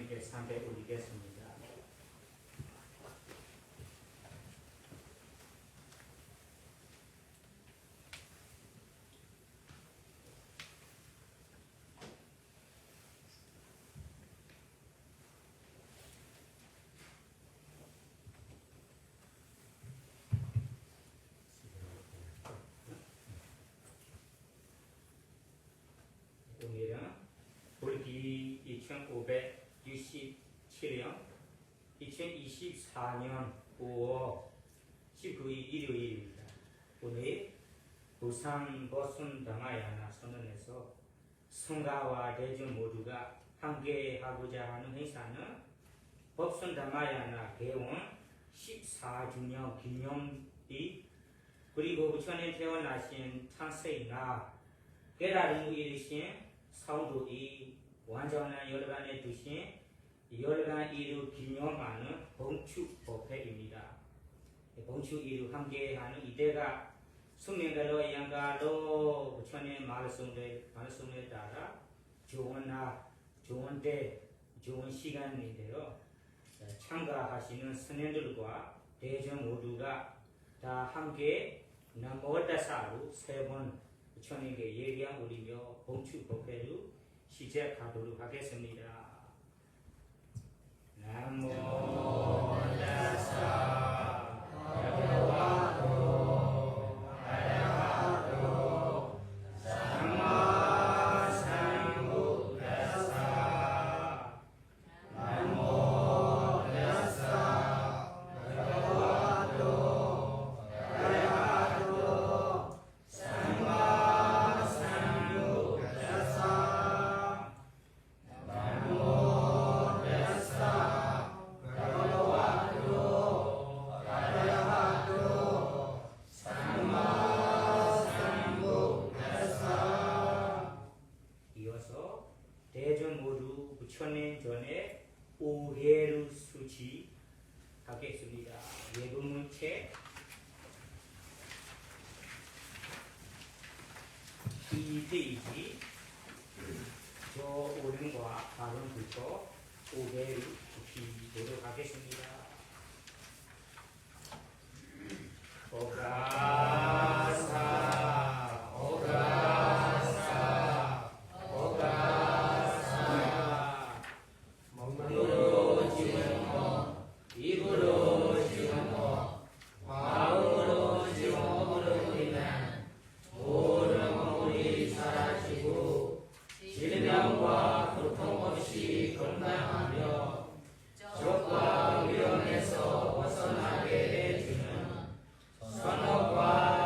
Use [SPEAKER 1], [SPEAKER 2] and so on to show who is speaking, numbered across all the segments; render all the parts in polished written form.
[SPEAKER 1] 부처님께 상대 올리겠습니다. 오늘은 불기 2567년 2024년 5월 19일 일요일입니다. 오늘 부산 버순다마야나 선언에서 성가와 대중 모두가 함께하고자 하는 행사는 법순다마야나 개원 14주년 기념일 그리고 부처님 태어나신 창세의 날 깨달음을 이루신 성도이 완전한 열간에 두신 열간 이루 기념하는 봉축법회입니다. 봉축 이루 함께하는 이때가 숙명대로 양가로 부처님 말씀에 따라 좋은 날, 좋은 때, 좋은 시간인데요. 참가하시는 스님들과 대중 모두가 다 함께 나모다사로 세 번 부처님께 예리함 올리며 봉축 법회를 시작하도록 하겠습니다. 나모 다사 භගවतो 아라하토 삼마 삼부ද්다사 나모 다사 භගවतो 아라하토 삼마 삼부ද්다사 나모 다사 භගවतो 아라하토 삼마 삼부ද්다사. 이어서 대전 모두 부처님 전에 오해를 수지하겠습니다. 예불문책 2페이지 저 오름과 발음부터 오해를 붙이도록 하겠습니다. 오가사 오가사 오가사 몸으로 지음고 입으로 지음고 마음으로 지음으로 인한 모든 물이 사라지고 질병과 고통 없이 건강하며 적과 위험에서 벗어나게 해주는 선업과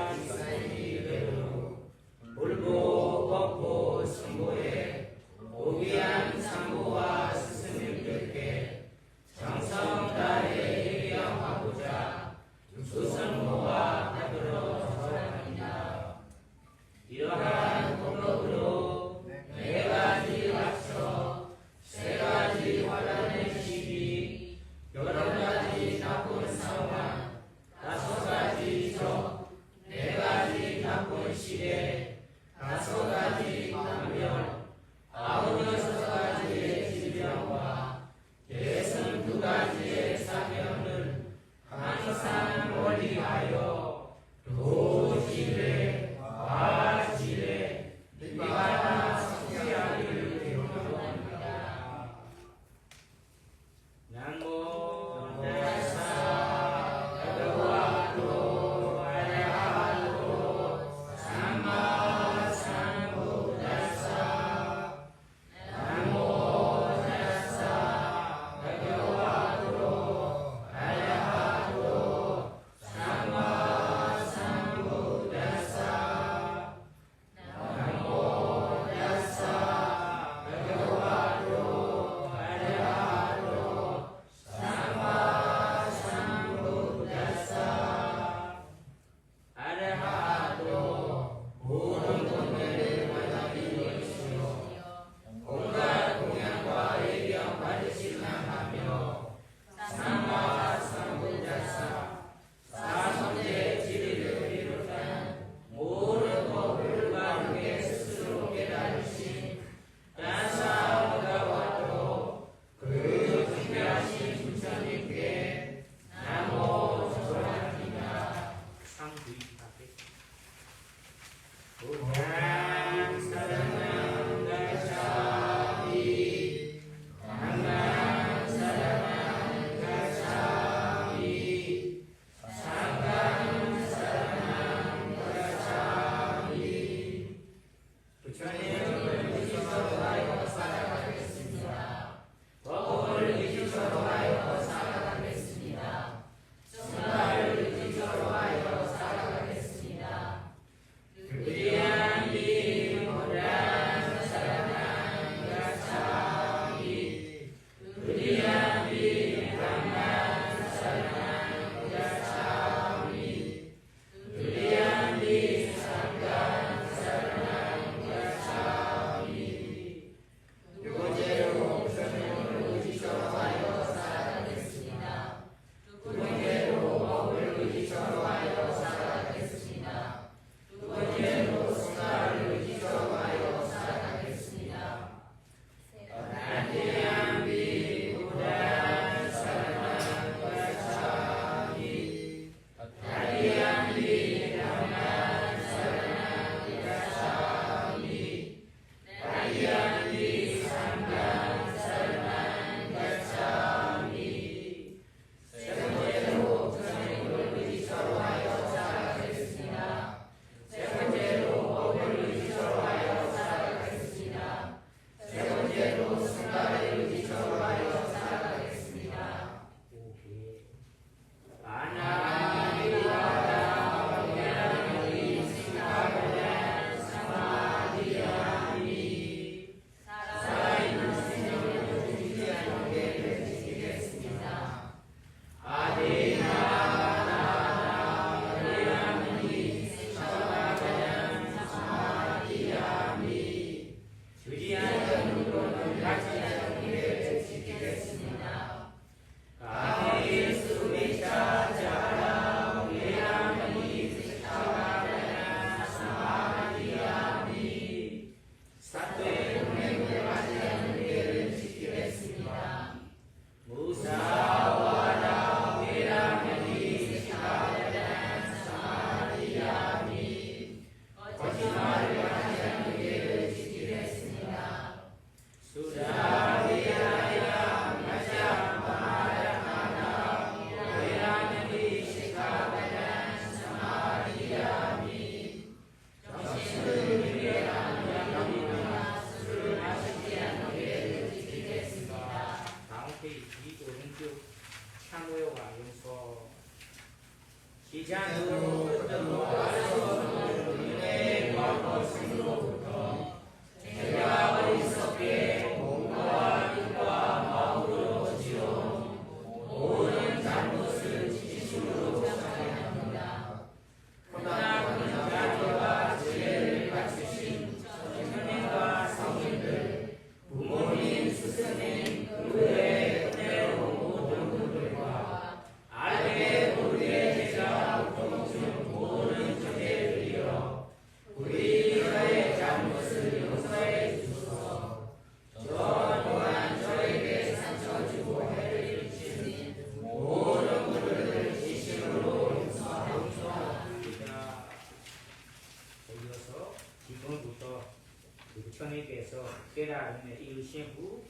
[SPEAKER 2] 부처님께서 깨달음에 이르신 후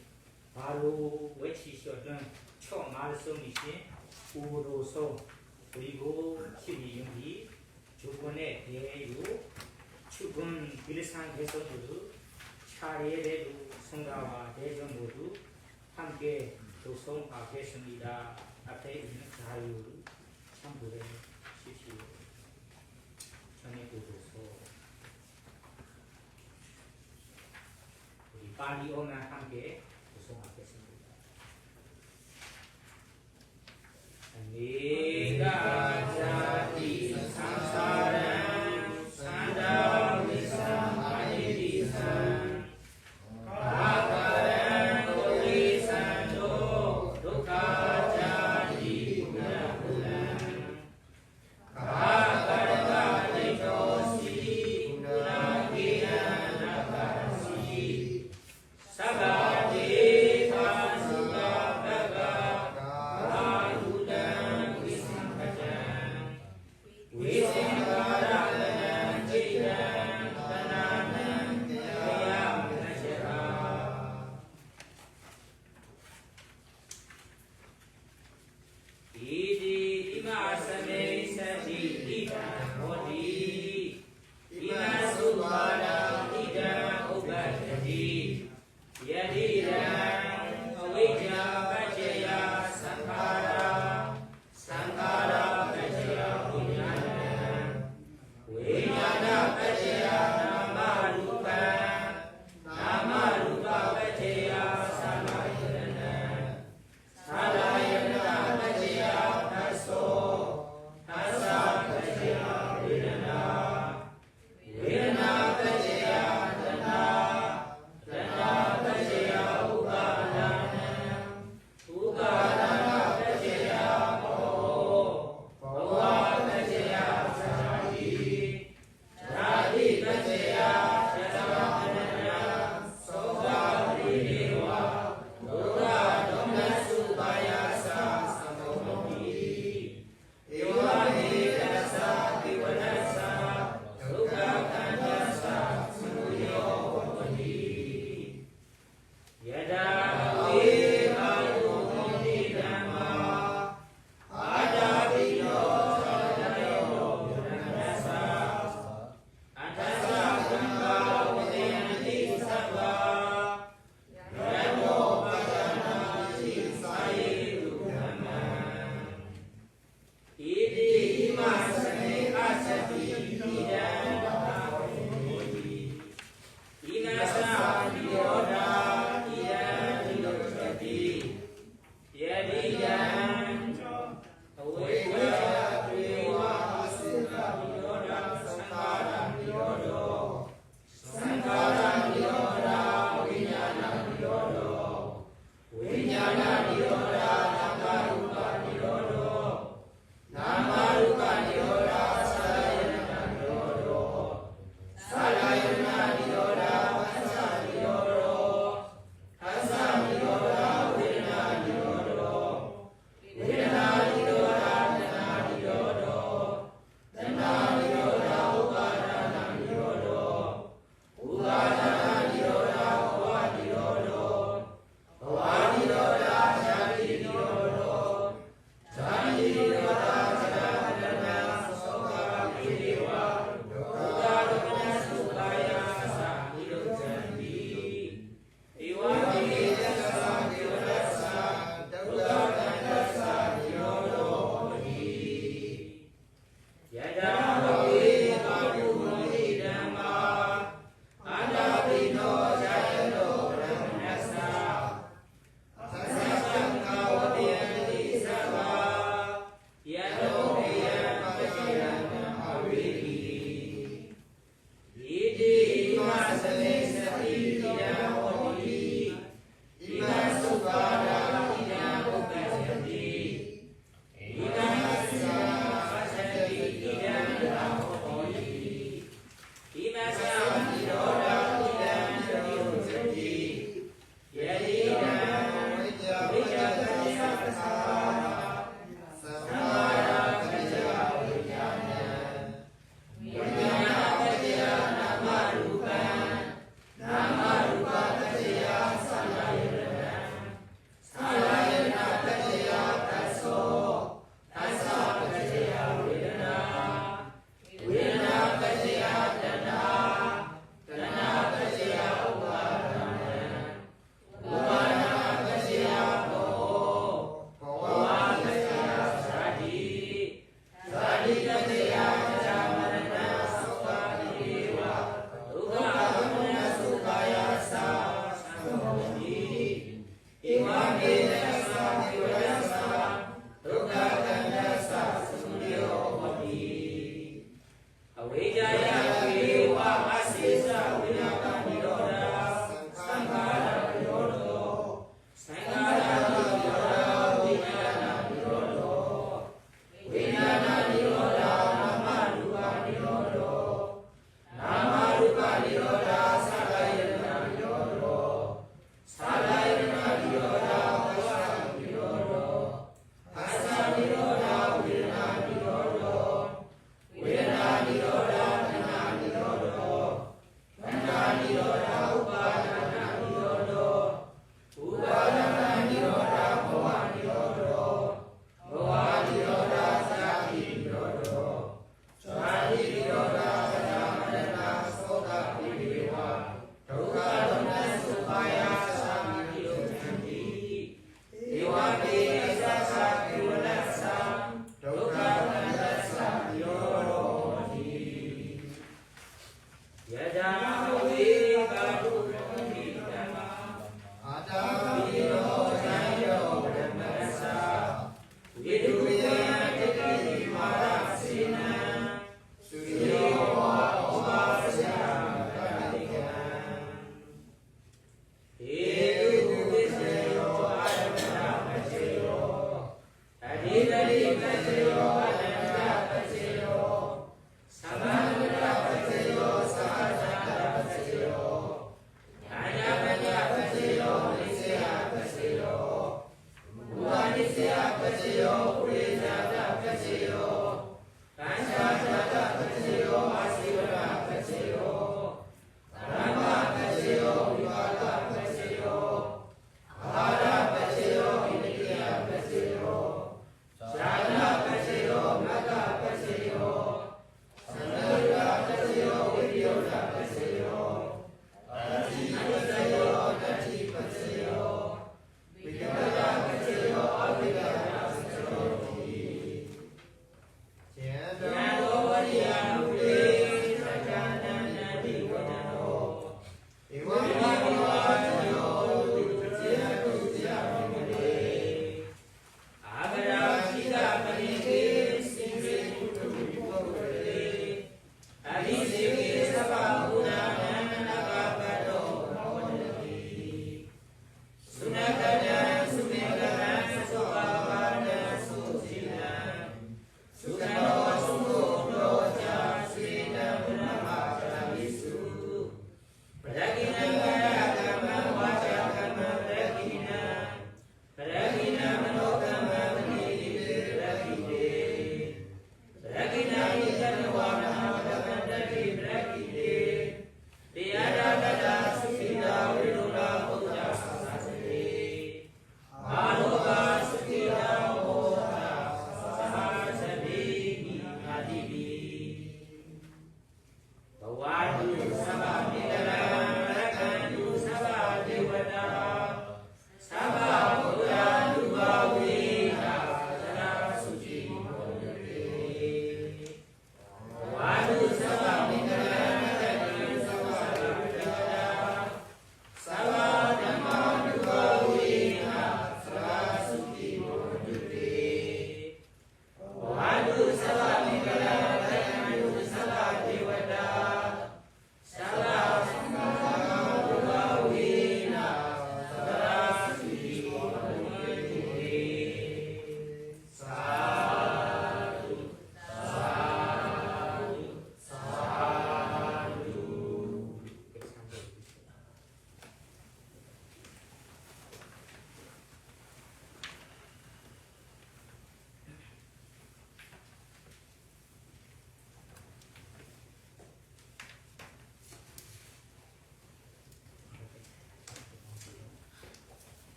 [SPEAKER 2] 바로 외치셨던 첫 말씀이신 우로소 그리고 12중기 주권의 대유 축은 일상에서도 차례대로 성가와 대전 모두 함께 조성하겠습니다. 앞에 있는 자유를 참고해 주십시오. 전해보고서 우리 빨리 오면 함께 조성하겠습니다. 내가 자기 상사랑 산다 위상 아니리상 가가랑 고리산도 독가자리 구나구나 가가가 대조시 구나기야 나가시 사가지 가수가가가 가우당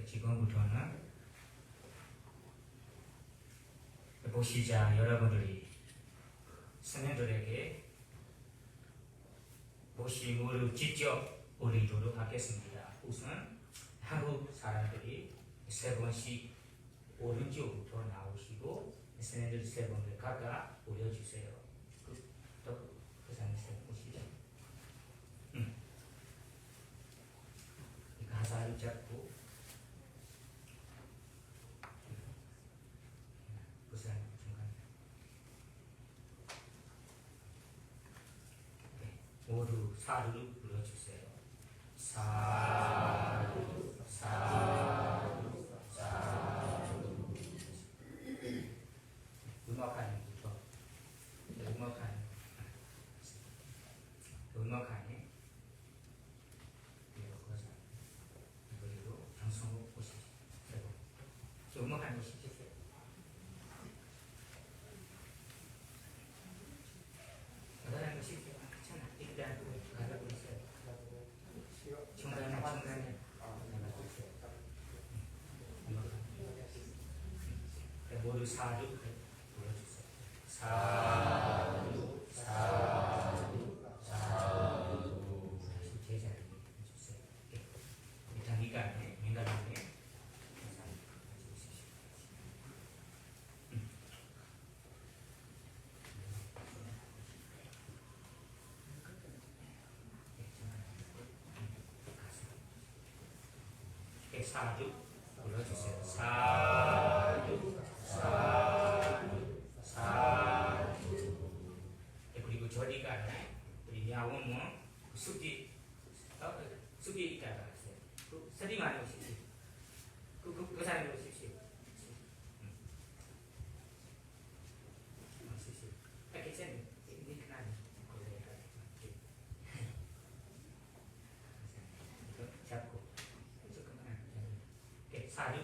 [SPEAKER 3] 지금부터는 보시자 여러분들이 스님들에게 모심을 직접 올리도록 하겠습니다. 우선 한국 사람들이 3번씩 오른쪽부터 나오시고 스님들 3번을 각각 올려주세요. 그 사람이 보시죠. 가사를 잡고 그 사람 중간에 모두 사루를 불러주세요. 사루 사루 사루. 음악하니부터 음악하니 그리고 방송국 보시죠. 음악하니 보시죠. 가다라는 것이 괜찮아. 일단 가다고 있어요. 중간에 모두 사주 불러주세요. 사주 사주 사주. 제자리 해주세요. 일단 민간에 사주 불러주세요. 사주 사주 사주. 그리고 저리가 우리 야옹은 숲이 있다가 했어요. 그 서리만 오십시오. 그 사람이 오십시오. 오십시오. 괜찮아요. 잡고 사주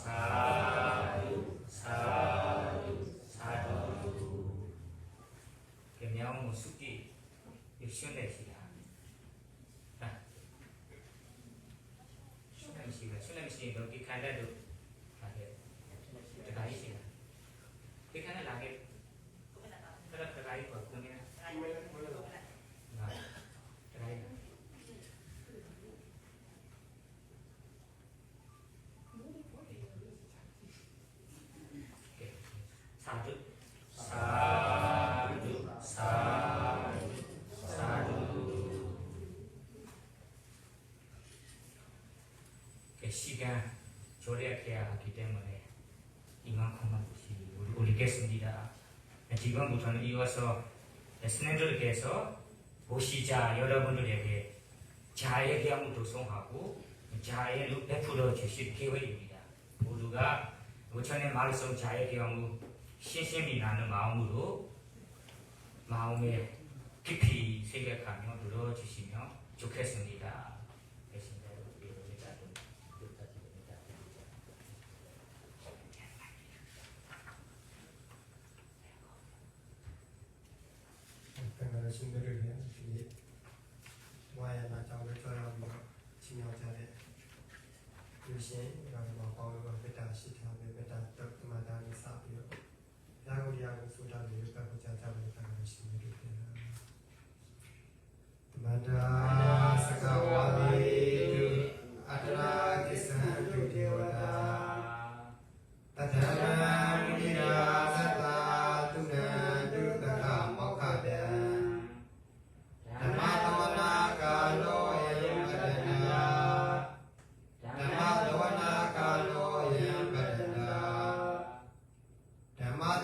[SPEAKER 3] 사주 사주 사주. 그냥 숲이 시원해지야. 수남씨 여기 간다도 가게 들어가시나? 그 간다 나게 들어가이 거꾸면 들어가이. 사주 사주 사주 사주. 시간 조례해야 하기 때문에 이만큼만 올리겠습니다. 지금부터는 이어서 스님들께서 보시자 여러분들에게 자의 경우 도송하고 자해를 베풀어 주실 기회입니다. 모두가 부처님 말씀 자의 경우 신심이 나는 마음으로 마음에 깊이 생각하며 들어주시면 좋겠습니다.
[SPEAKER 4] 신들을 위한 주의 와야 나장을 전하며 지명자의 유신이라는 마음과 메타 시타의 메타 떡마다니 사비요 야구리하고 소다를 육가고자 잡을 당하는 신들을 위한 마다 사가와미두 아드라 기산두 되오다 따타나 무니라 사타 두나 두다가 모카다 Dhamma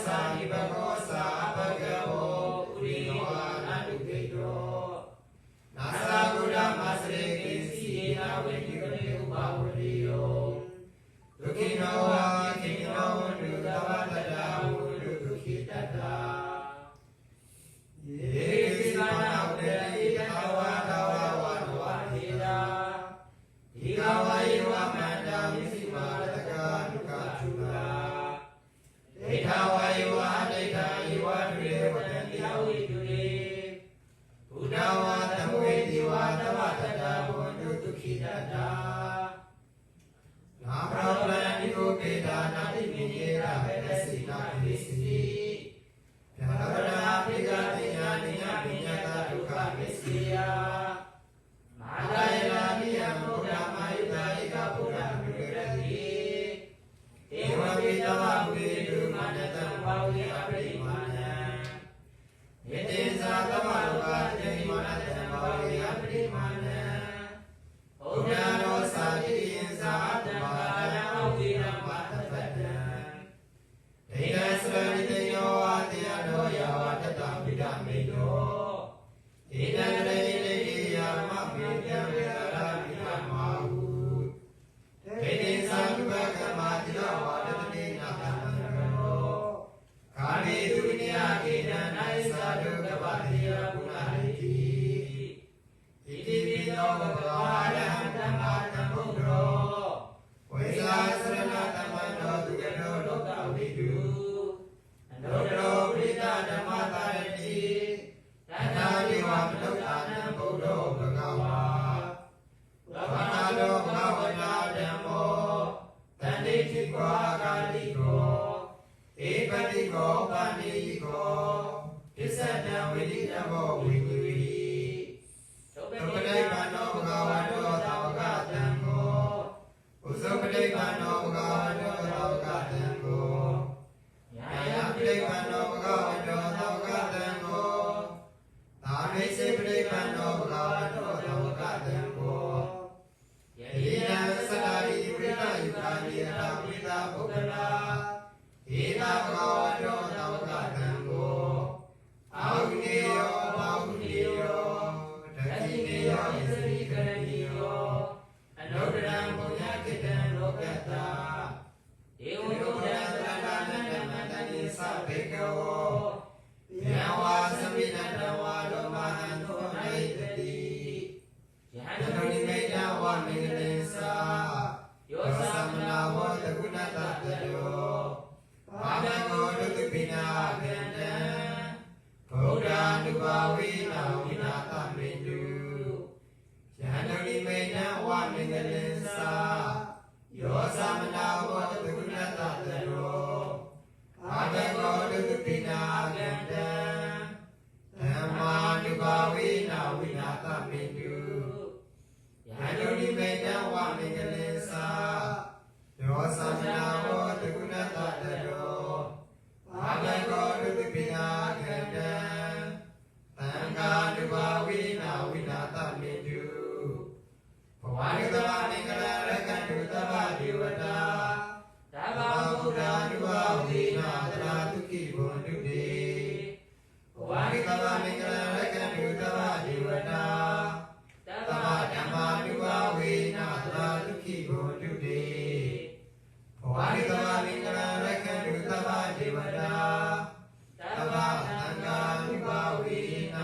[SPEAKER 2] 사리바고사 아바가오 우리 아누게도 나사 부라 마스레 시나 웨니그레 우바오리요 두키노와 키노 누다바다다 우르두키다다 예시마나 우레리 가와 가와 와노와히다 이가와이와 만다 미시마라다가 누카추라 데이타와이와 데이타이와 두레와단디아위두레 부다와 담웨디와 다와다다 원두두키다다 나브라브라니고 베다나디미니라 베다시나 크리스티 벼라브라 비가디냐니냐 비냐다 두카 메시야 마다이라 미야무라 마유다이가 부라 누르라디 에와비다와 부리두 마나tam 바우리 아브리마나 예텐사 다마루가 제이마나tam 바우리 아브리마나 오냐노 사디인사 아담바라 아우리람 바타타tam 데이다스라리데요 아디야노 야와타tam 비다메요 이다레이레이야 마미야메라 미야마우 데이딘사 누가가마디라 와다데나 타마노 가미두니야 기나나이사 두가바디야 부나리티 이디비노 바와람 담마담 부드로 웨사스라나 담마노 두게노 로타우리두 노드로 브리다 담마타레티 다나디와 무도타남 부도 버가와 라바나도 바와나 담모 단디티과 가리고 에바디고 바니고 피사나 위디다모 위니위 소그레 바노 버가와도 다와가 담모 우소그레 바노 버가와도 다와가 담모 야야그레 바노 버가와도 다와가 담모 다메세 그레 바노 버가와도 다와가 담모 예리나 사라리 우리가 유카니라 우리가 보글라 이다 버가와도 다와가 담모 아우니요 다키니요 예스리 그레니요 아노드람 보냐키단 로카타 에오도라다라나나나니 사베가오 야와 사미나나와 로마한토 나이드디 야노니메야와 미그렌사 요사무나와 다구나타타요 바다고 루두비나 간다 보다누바위나 위나타메두 야노니메야와 미그렌사 요사무나와 다구나타타요 바다고 루두비나 간다 담마누바위나 위나타메두 야노니메야와 미그렌사 요사무나와 다구나타타요 바다고 루두비나 간다 담가누바위나 위나타메두 보와르다와 밍가라라간두다바 디와다 다바부다누바위나 다라두키 본두데 보와르다와 밍가라라간두다바 디와다 다바담마누바위나 다라두키 본두데 보와르다와 밍가라라간두다바 디와다 다바담가누바위나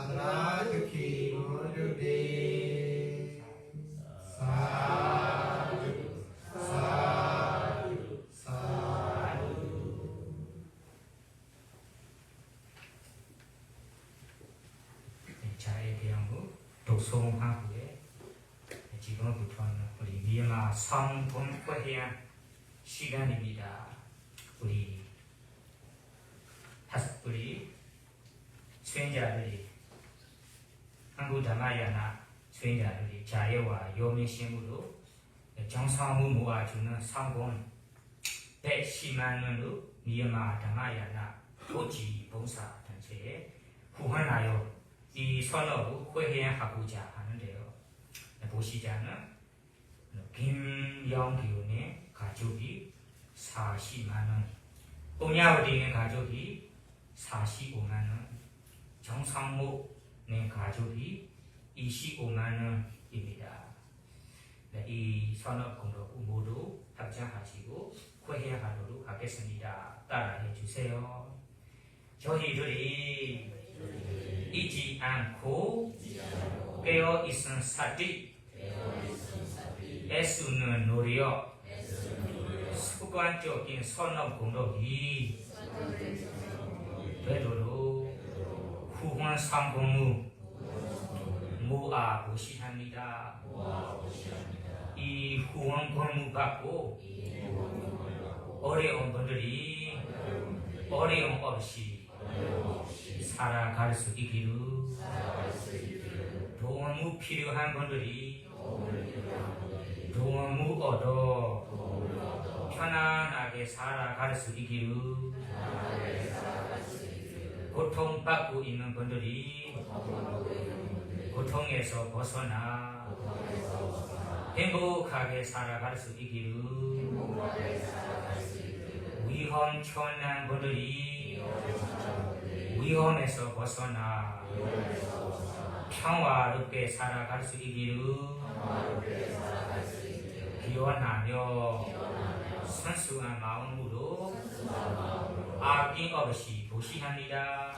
[SPEAKER 2] 다라두키 본두데 사두 사두 사두
[SPEAKER 3] 자의 대형부 독송하후에 지금부터는 우리 미얀마 성본회의 시간입니다. 우리 수행자들이 한국 다마야나 수행자들이 자유와 요민심으로 정상후 모아주는 성공 110만 원으로 미얀마 다마야나 도지 봉사 단체에 후원하여 이 선업을 회행하고자 하는데요. 보시자는 김영기훈의 가족이 40만 원, 뽕야오디의 가족이 45만 원, 정상목의 가족이 25만 원입니다. 네, 이 선업공로 모두 합장하시고 회해하도록 하겠습니다. 따라해 주세요. 저희들이 잊지 않고 깨어 있은 사띠 애쓰는 노력 습관적인 선업 공덕이 되도록 후원 상공무 모아보시합니다. 이 후원 공무 받고 어려운 분들이 어려움 없이 살아갈 수 있기를 도움이 필요한 분들이 도움을 얻어 편안하게 살아갈 수 있기를 고통받고 있는 분들이 고통에서 벗어나 행복하게 살아갈 수 있기를 위험천한 분들이 위험에서 벗어나 평화롭게 살아갈 수 있기를 기원하며 순수한 마음으로 아낌없이 보시합니다.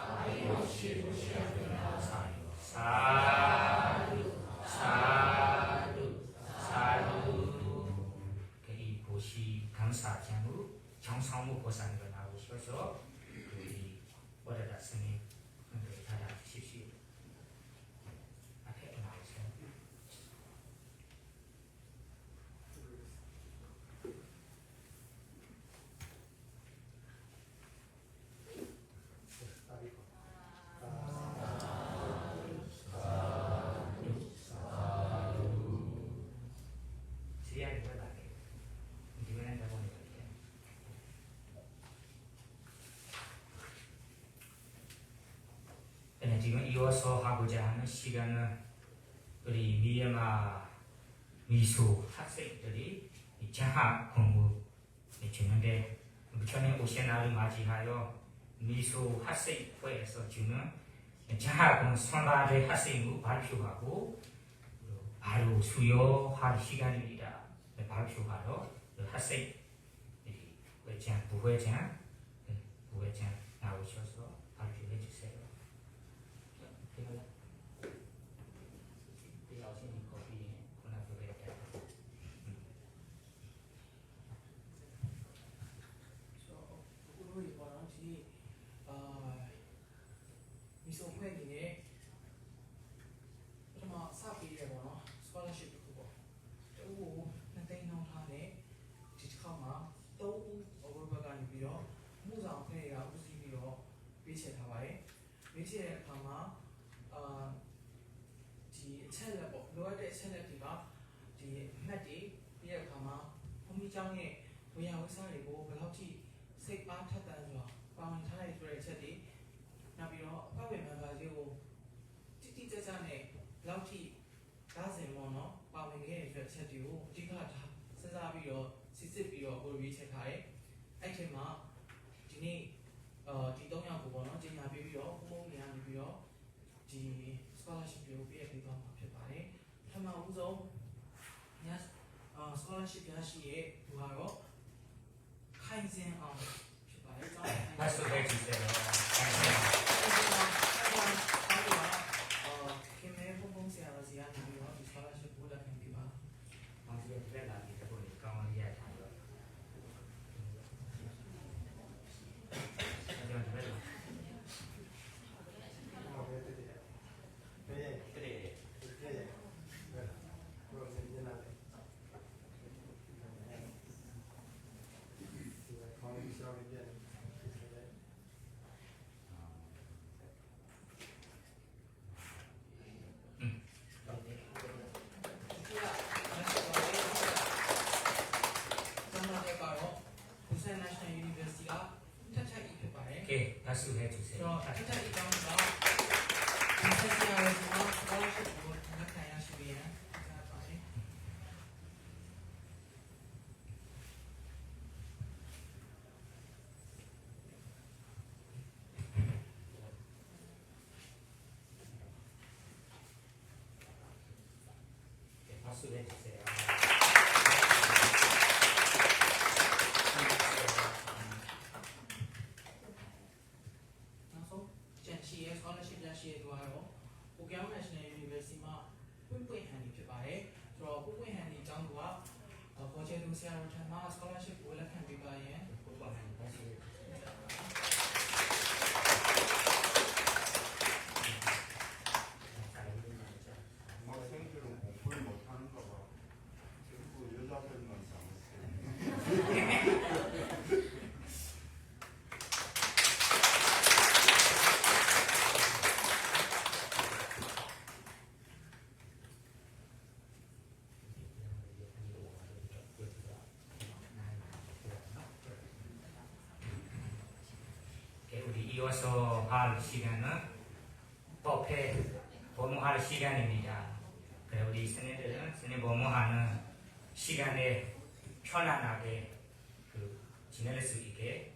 [SPEAKER 3] 사두 사두 사두. 이 보시 감사장으로 정성무 보살님을 나오셔서 우리 원래다 스님 받아주십시오. 앞에 나오세요. 지금 이어서 하고자 하는 시간은 우리 미얀마 미소 학생들이 장학 공부 주는데 부처님 오신 날을 맞이하여 미소 학생회에서 주는 장학 공부 선발의 학생부 발표하고 바로 수요할 시간입니다. 발표하러 학생 회장, 부회장 나오셔서 발표해 주세요.
[SPEAKER 2] 미소 회기에 좀 사비에거나 스콜러십 그거 또 나한테 나타내 지치카마 또 어글바가니 비어 무장 회가 무지 비어 위치에 다와에 위치에 가마 지 첼레 뭐 로아데 첼레티가 지 매티 비에 가마 홈미장에 뭐야 의사리고 그렇지 색바 탔다는 거 방은 차라리 그래 첼이 나비로 까베만 가지고 찌찌짜짜네 라우티 가세모노 빠메게 셋이고 디가 다 세사비로 시스비로 우리 체카에 아이템마 디니 디동양 부분은 지냐 비비로 구멍이한 비비로 디 스콜러십 비비에 비가 필요하네 하나 우선 야 스콜러십 하시에 부하로 카인센 필요하네
[SPEAKER 3] 발표해 주세요. 오케이, 발표해 주세요. 박수 해주세요.
[SPEAKER 1] 나서 젠시의 스콜러십 젠시의 도와요. 오케이 내셔널 유니버시티 မှာပွင့်ဟန်ဒီဖြစ်ပါတယ်။ဆိုတော့ပွင့်ဟန်ဒီအကြောင်းကပေါ်ချေသူဆရာတော်ထံမှာ scholarship ကိုလက်ခံပေးပါရင်
[SPEAKER 3] 박수 해주세요.
[SPEAKER 2] 학생들은 공부를 못하는가 봐. 전부 여자들만 잘했어요.
[SPEAKER 3] 우리 이어서 할 시간은 법회 법무할 시간입니다. 그래 우리 스님들은 스님 법무하는 시간에 편안하게 지낼 수 있게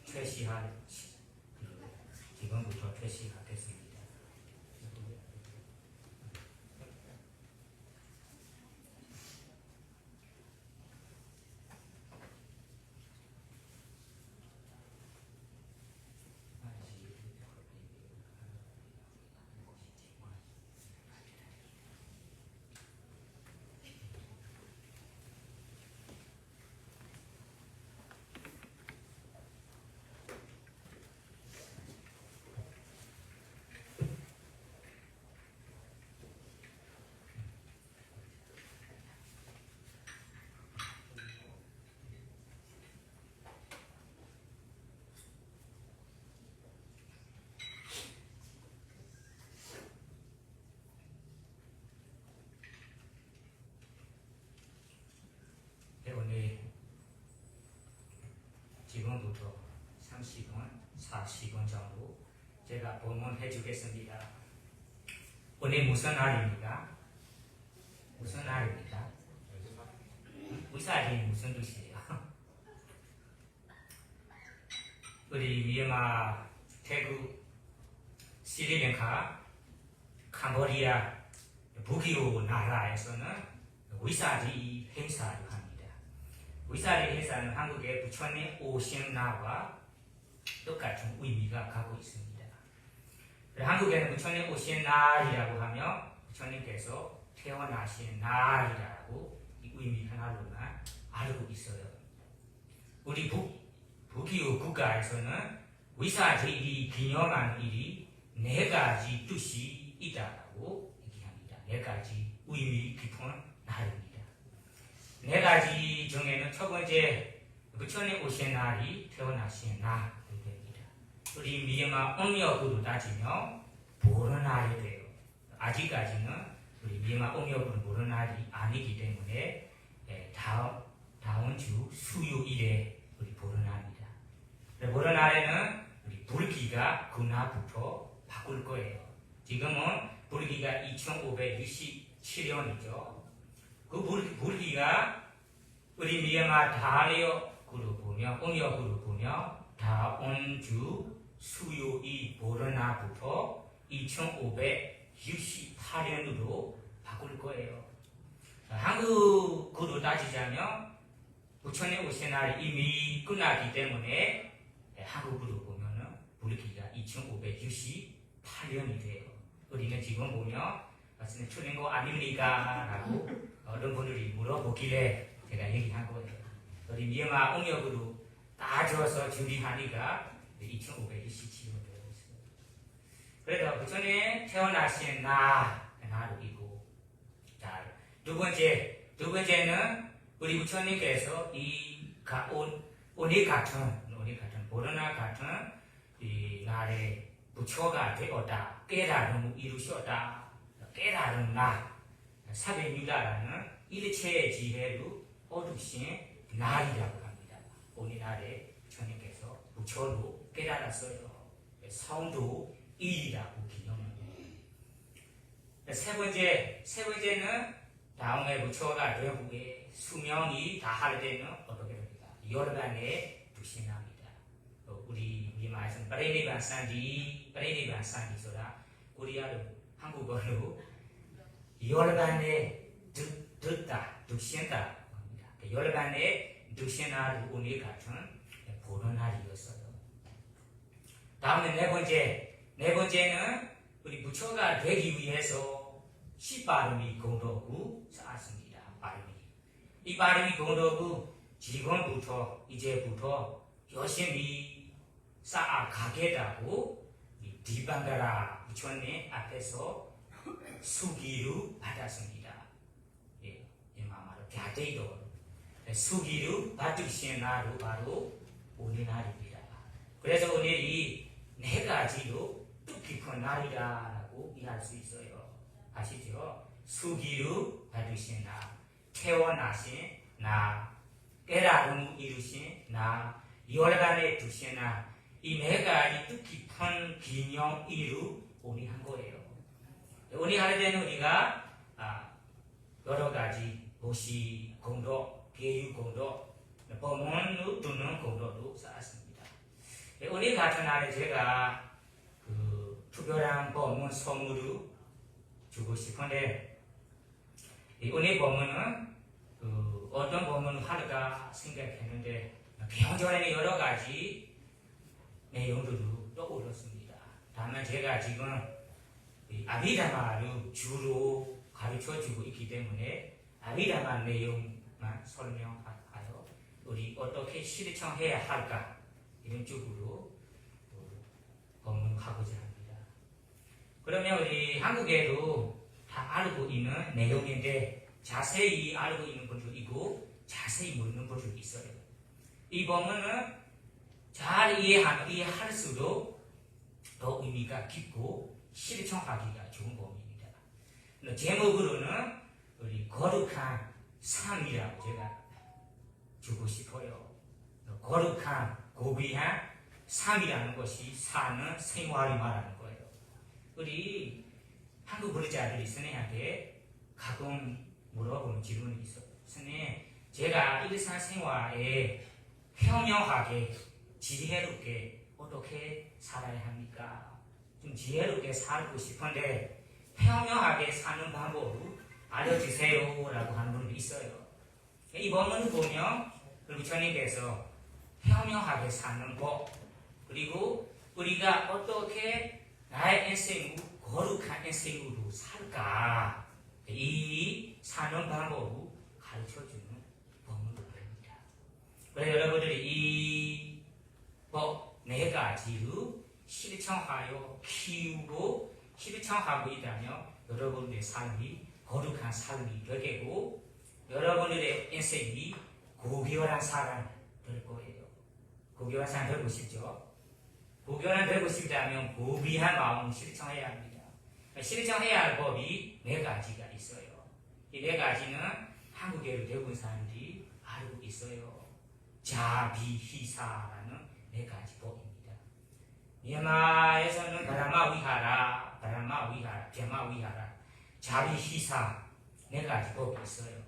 [SPEAKER 3] 최시할 지금부터 최시하겠습니다. 오늘 지금부터 30분, 40분 정도 제가 법문해 주겠습니다. 오늘 무슨 날입니까? 무슨 날입니까? 의사이 무슨 뜻이에요? 우리 미얀마, 태국, 스리랑카, 캄보디아, 북이오 나라에서는 의사리 행사를 합니다. 의사리 행사는 한국의 부처님 오신 날과 똑같은 의미가 갖고 있습니다. 한국에는 부처님 오신 날이라고 하면 부처님께서 태어나신 날이라고 이 의미 하나로만 알고 있어요. 우리 북이오 국가에서는 의사제일이 기념하는 일이 4가지 뜻이 있다고 얘기합니다. 4가지 의미 깊은 날입니다. 4가지 중에는 첫 번째 부처님 오신 날이 태어나신 날이 됩니다. 우리 미얀마 음력으로 따지면 보름날이 돼요. 아직까지는 우리 미얀마 음력으로 보름날이 아니기 때문에 다음 주 수요일에 우리 보름날입니다. 보름날에는 우리 불기가 그날부터 바꿀 거예요. 지금은 불기가 2567년이죠. 그 불기가 우리 미얀마 달력으로 보면, 음력으로 보면 다음 주 수요일 보름날부터 2568년으로 바꿀 거예요. 한국으로 따지자면 부처님 오신 날이 이미 끝나기 때문에 한국으로 보면은 불기가 2568년이 돼요. 우리는 지금 보면 말씀에 틀린 거 아닙니까? 라고 어떤 분들이 물어보길래 제가 얘기한 거예요. 우리 미얀마 음력으로 따져서 준비하니까 2527년 되어 있어요. 그래서 부처님 태어나신 날로 있고, 자, 두 번째는 우리 부처님께서 오늘 같은 보름날 같은 이 날에 부처가 되었다, 깨달음을 이루셨다, 깨달은 날, 사백유다라는 일체의 지혜로 얻으신 날이라고 합니다. 오늘날에 부처님께서 부처로 깨달았어요. 성도 일이라고 기념합니다. 세 번째는 다음에 부처가 된 후에 수명이 다할 때는 어떻게 됩니까? 열반에 부신합니다. 우리 미얀마에서는 파리니반 산디소라 코리아로 한국어로 열반에 듣다, 듣신다 합니다. 열반의 듣신하루 오늘 같은 보는 날이었어요. 다음에 네 번째는 우리 부처가 되기 위해서 시바름이 공덕을 쌓았습니다. 바름이. 이 바름이 공덕을 지금부터 이제부터 열심히 쌓아가겠다고 디반가라 부처님 앞에서 수기를 받았습니다. 예, 이 말로 갸대도 수기를 받으신 날로 바로 오늘 날입니다. 그래서 오늘이 네 가지로 뜻깊은 날이라고 이해할 수 있어요. 아시죠? 수기를 받으신 날, 태어나신 날, 깨달음을 이루신 날, 열반에 두신 날, 이 네 가지 뜻깊은 기념일을 오늘 한 거예요. 오늘 할 때는 우리가 여러 가지 도시 공덕, 계유 공덕, 법문을 듣는 공덕도 쌓았습니다. 오늘 같은 날에 제가 특별한 법문 선물을 주고 싶은데 오늘 법문은 어떤 법문을 할까 생각했는데 경전에는 여러 가지 내용들을 떠올랐습니다. 다만 제가 지금 아비다마를 주로 가르쳐주고 있기 때문에 아비다마 내용만 설명하여 우리 어떻게 실천해야 할까 이런 쪽으로 법문하고자 합니다. 그러면 우리 한국에도 다 알고 있는 내용인데 자세히 알고 있는 분도 있고 자세히 모르는 분도 있어요. 이 법문은 잘 이해할수록 더 의미가 깊고 실천하기가 좋은 법입니다. 제목으로는 우리 거룩한 삶이라고 제가 주고 싶어요. 거룩한 고귀한 삶이라는 것이 사는 생활이 말하는 거예요. 우리 한국 부르자들이 스님한테 가끔 물어보는 질문이 있어요. 스님, 제가 일상생활에 현명하게 지혜롭게 어떻게 살아야 합니까? 좀 지혜롭게 살고 싶은데 현명하게 사는 방법을 알려주세요 라고 하는 분들이 있어요. 이 법문을 보면 부처님께서 현명하게 사는 법 그리고 우리가 어떻게 나의 인생을 거룩한 인생으로 살까 이 사는 방법을 가르쳐주는 법문입니다. 그래서 여러분들이 이 법 네 가지를 실천하여 키우고 실천하고 있다면 여러분들의 삶이 거룩한 삶이 되겠고 여러분들의 인생이 고귀한 사람 될 거예요. 고귀한 사람 되고 싶죠? 고귀한 되고 싶다면 고귀한 마음을 실천해야 합니다. 실천해야 할 법이 네 가지가 있어요. 이 네 가지는 한국의 대부분 사람들이 알고 있어요. 자비희사라는 네 가지 법입니다. 미얀마에서는 바라마위하라, 베마위하라, 자비희사 네 가지 법이 있어요.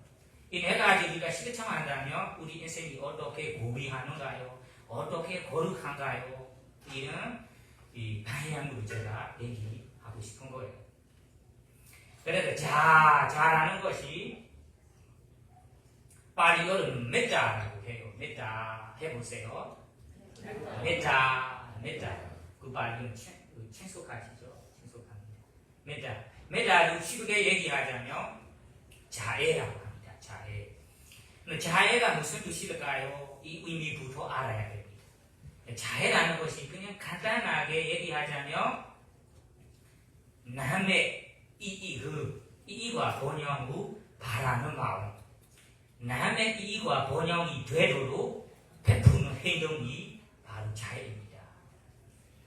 [SPEAKER 3] 이 네 가지 우리가 실천한다면 우리 인생이 어떻게 고귀하는가요? 어떻게 거룩한가요? 이런 이 방향으로 제가 얘기하고 싶은 거예요. 그래서 자라는 것이 파리어로는 메타라고 해요. 메타 해보세요. 메타. 그 발음은 친숙하시죠? 친숙합니다. 메타를 쉽게 얘기하자면 자애라고 합니다. 자애. 자애가 무슨 뜻일까요? 이 의미부터 알아야 됩니다. 자애라는 것이 그냥 간단하게 얘기하자면 남의 이익과 번영을 바라는 마음, 남의 이익과 번영이 되도록 베푸는 행동이 바로 자애입니다.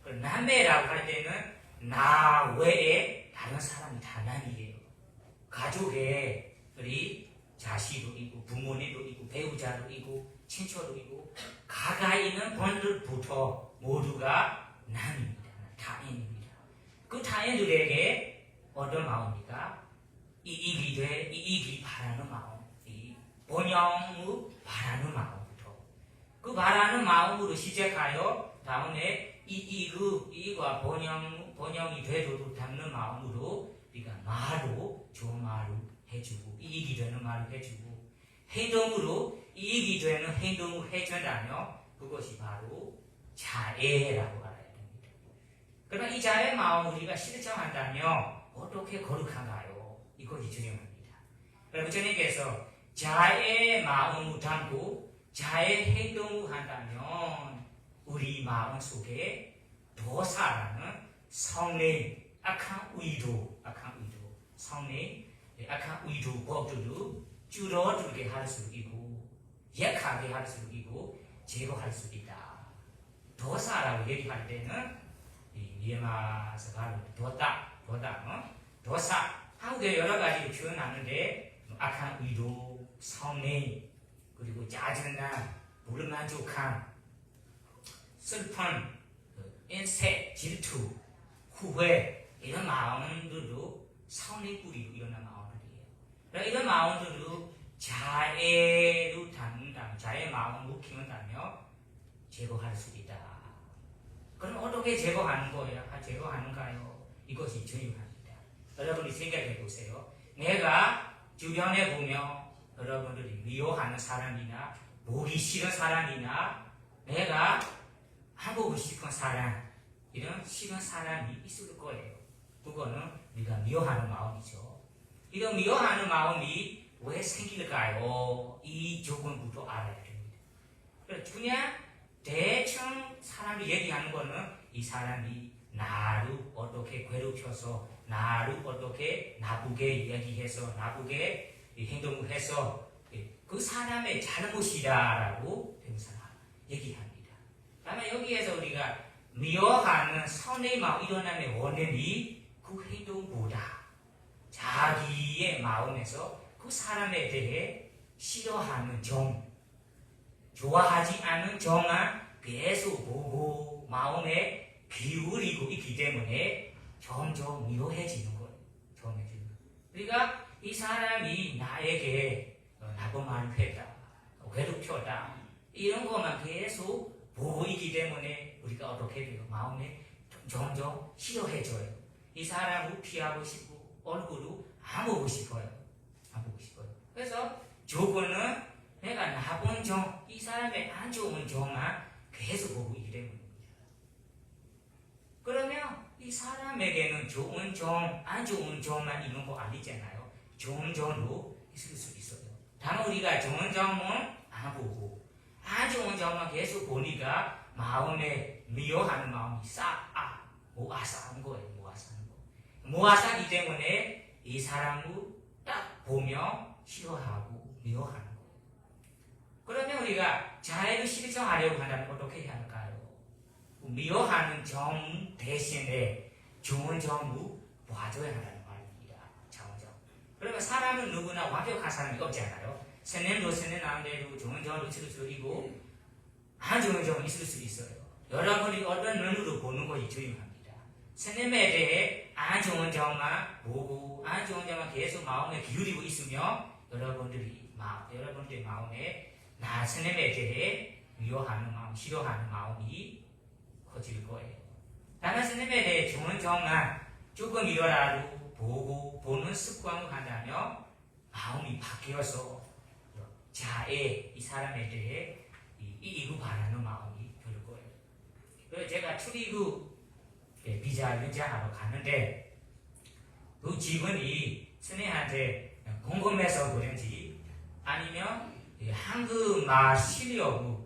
[SPEAKER 3] 남매라고 할 때는 나 외에 다른 사람이 다 남이에요. 가족에 우리 자식도 있고 부모님도 있고 배우자도 있고 친척도 있고 가까이 있는 분들부터 모두가 남입니다. 타인입니다. 그 타인들에게 어떤 마음입니까? 이익이 바라는 마음, 이 번영을 바라는 마음부터 그 바라는 마음으로 시작하여 다음에 이익과 번영이 되도록 담는 마음으로 우리가 좋은 말을 해주고 이익이 되는 말을 해주고 행동으로 이익이 되는 행동을 해준다면 그것이 바로 자애라고 알아야 됩니다. 그러나 이 자애 마음 우리가 실천한다면 어떻게 거룩한가요? 이것이 중요합니다. 여러분 주님께서 자애 마음을 담고 자애 행동을 한다면 우리 마음 속에 도사라는 성령 악한 의도 성령 악한 의도 법들을 줄어들게 할 수 있고 약하게 할 수 있고 제거할 수 있다. 도사라고 얘기할 때는 이 미얀마에서 바로 도사 한국에 여러 가지로 표현하는데 악한 의도, 성능 그리고 짜증나, 불만족함, 슬픈, 인색, 질투, 후회 이런 마음들도 성능 뿌리로 일어난 마음들이에요. 그러니까 이런 마음들도 자애로 담는다면 자애 마음을 키운다면 제거할 수 있다. 그럼 어떻게 제거하는가요? 이것이 중요합니다. 여러분이 생각해 보세요. 내가 주변에 보면 여러분들이 미워하는 사람이나 보기 싫은 사람이나 내가 하고 싶은 사람 이런 싫은 사람이 있을 거예요. 그거는 네가 미워하는 마음이죠. 이런 미워하는 마음이 왜 생길까요? 이 조건부터 알아야 됩니다. 그냥 대충 사람이 얘기하는 거는 이 사람이 나를 어떻게 괴롭혀서 나를 어떻게 나쁘게 얘기해서 나쁘게 행동을 해서 그 사람의 잘못이다라고 얘기합니다. 다음에 여기에서 우리가 미워하는 선의 마음 일어나는 원인이 그 행동보다 자기의 마음에서 그 사람에 대해 싫어하는 점, 좋아하지 않은 점만 계속 보고 마음에 기울이고 있기 때문에 점점 미워해지는 거예요. 그러니까 이 사람이 나에게 나쁜 말을 했다, 괴롭혔다 이런 것만 계속 보고 있기 때문에 우리가 어떻게 돼요? 마음에 점점 싫어해져요. 이 사람을 피하고 싶고 얼굴로 안 보고 싶어요. 그래서 조건은 내가 나쁜 점, 이 사람의 안 좋은 점만 계속 보고 있기 때문입니다. 그러면 이 사람에게는 좋은 점, 안 좋은 점만 있는 거 아니잖아요. 좋은 점도 있을 수 있어요. 다만 우리가 좋은 점은 안 보고 안 좋은 점만 계속 보니까 마음에 미워하는 마음이 모아싸는 거예요. 모아싸기 때문에 이 사람을 딱 보며 싫어하고 미워하는 거예요. 그러면 우리가 자애를 실천하려고 한다면 어떻게 해야 할까요? 미워하는 점 대신에 좋은 점을 봐줘야 한다는 말입니다. 좋은 점. 그러면 사람은 누구나 완벽한 사람이 없잖아요. 선생님도 선생 나온데도 좋은 점도 있을 수 있고 안 좋은 점은 있을 수 있어요. 여러분이 어떤 눈으로 보는 것이 중요합니다. 선생님에 대해 안 좋은 점만 보고 안 좋은 점만 계속 마음에 기울이고 있으면 여러분들의 마음에 나 선생님에 대해 미워하는 마음, 싫어하는 마음이 커질 거예요. 다른 선생님에 대해 좋은 점만 조금이라도 보고 보는 습관을 한다면 마음이 바뀌어서 자애, 이 사람에 대해 이익을 바라는 마음이 들 거예요. 그래서 제가 출입국 비자 연장하러 가는데 그 직원이 선생님한테 궁금해서 그런지 아니면 한국말 실력을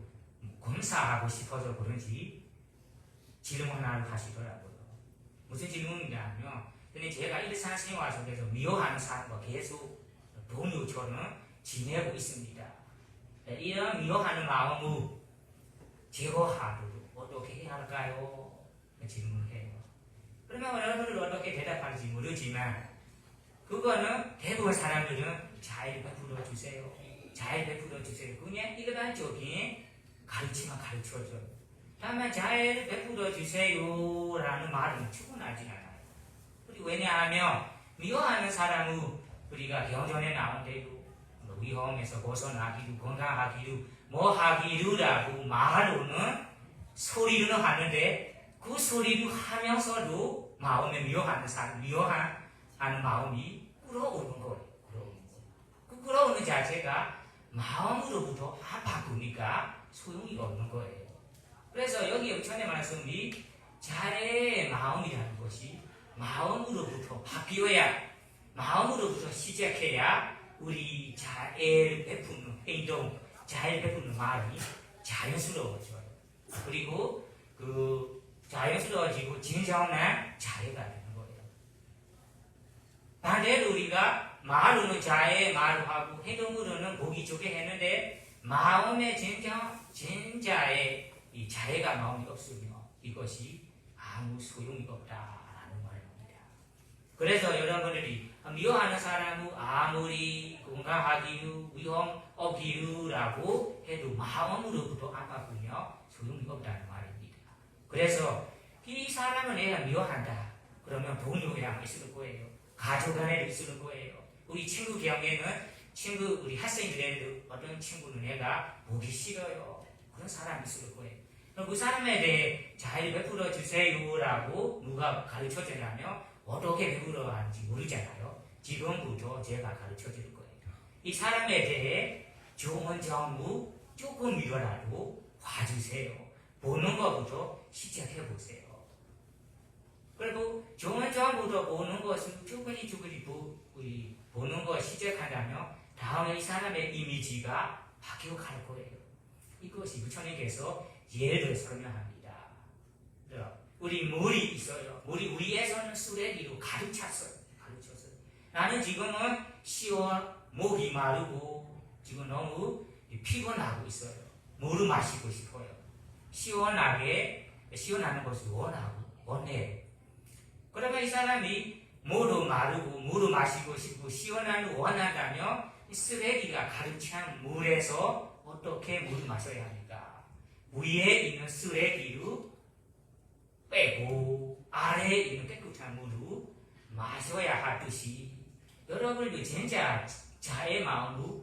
[SPEAKER 3] 검사하고 싶어서 그런지 질문 하나를 하시더라고요. 무슨 질문이냐면 제가 일상생활 속에서 미워하는 사람과 계속 동료처럼 지내고 있습니다. 이런 미워하는 마음을 제거하도록 어떻게 해야 할까요? 질문해요. 그러면 여러분들 어떻게 대답할지 모르지만 그거는 대부분 사람들은 잘 베풀어 주세요. 그냥 일반적인 가르치만 가르쳐줘요. 다만 잘 베풀어 주세요라는 말은 충분하지 않아요. 왜냐하면 미워하는 사람은 우리가 경전에 나온 대로 위험에서 벗어나기로 건강하기로 하기로라고 말로는 소리로는 하는데 그 소리를 하면서도 마음에 미워하는 마음이 끌어오는 거예요. 부끄러우는 자체가 마음으로부터 바꾸니까 소용이 없는 거예요. 그래서 여기 전에 말씀이 자의 마음이라는 것이 마음으로부터 바뀌어야, 마음으로부터 시작해야 우리 자애를 베푸는 행동, 자애를 베푸는 말이 자연스러워져요. 그리고 그 자연스러워지고 진정한 자애가 되는 거예요. 반대로 우리가 말로는 자애, 말하고 행동으로는 보기 좋게 했는데 마음의 진짜의 이 자애가 마음이 없으면 이것이 아무 소용이 없다라는 말입니다. 그래서 여러분들이 미워하는 사람은 아무리 건강하기유, 위험 없기유라고 해도 마음으로부터 안 바꾸며 소용이 없다는 말입니다. 그래서 이 사람은 내가 미워한다. 그러면 동료랑 있을 거예요. 가족 간에도 있을 거예요. 우리 친구 경우에는 우리 학생들에도 어떤 친구는 내가 보기 싫어요. 그런 사람이 있을 거예요. 그럼 그 사람에 대해 잘 베풀어 주세요라고 누가 가르쳐 주냐면 어떻게 베풀어 하는지 모르잖아요. 지금부터 제가 가르쳐 줄 거예요. 이 사람에 대해 좋은 점을 조금이라도 봐주세요. 보는 것부터 시작해 보세요. 그리고 좋은 점부터 보는 것을 조금씩 보는 것 시작한다면 다음에 이 사람의 이미지가 바뀌어 갈 거예요. 이것이 부처님께서 예를 설명합니다. 우리 물이 있어요. 물이 위에서는 쓰레기로 가득 찼어요. 나는 지금은 목이 마르고 지금 너무 피곤하고 있어요. 물을 마시고 싶어요. 시원하는 것을 원해요. 그러면 이 사람이 물을 마르고 물을 마시고 싶고 시원한 원한다면 쓰레기가 가득 찬 물에서 어떻게 물을 마셔야 합니까? 위에 있는 쓰레기를 빼고 아래에 있는 깨끗한 물을 마셔야 하듯이 여러분도 진짜 자의 마음을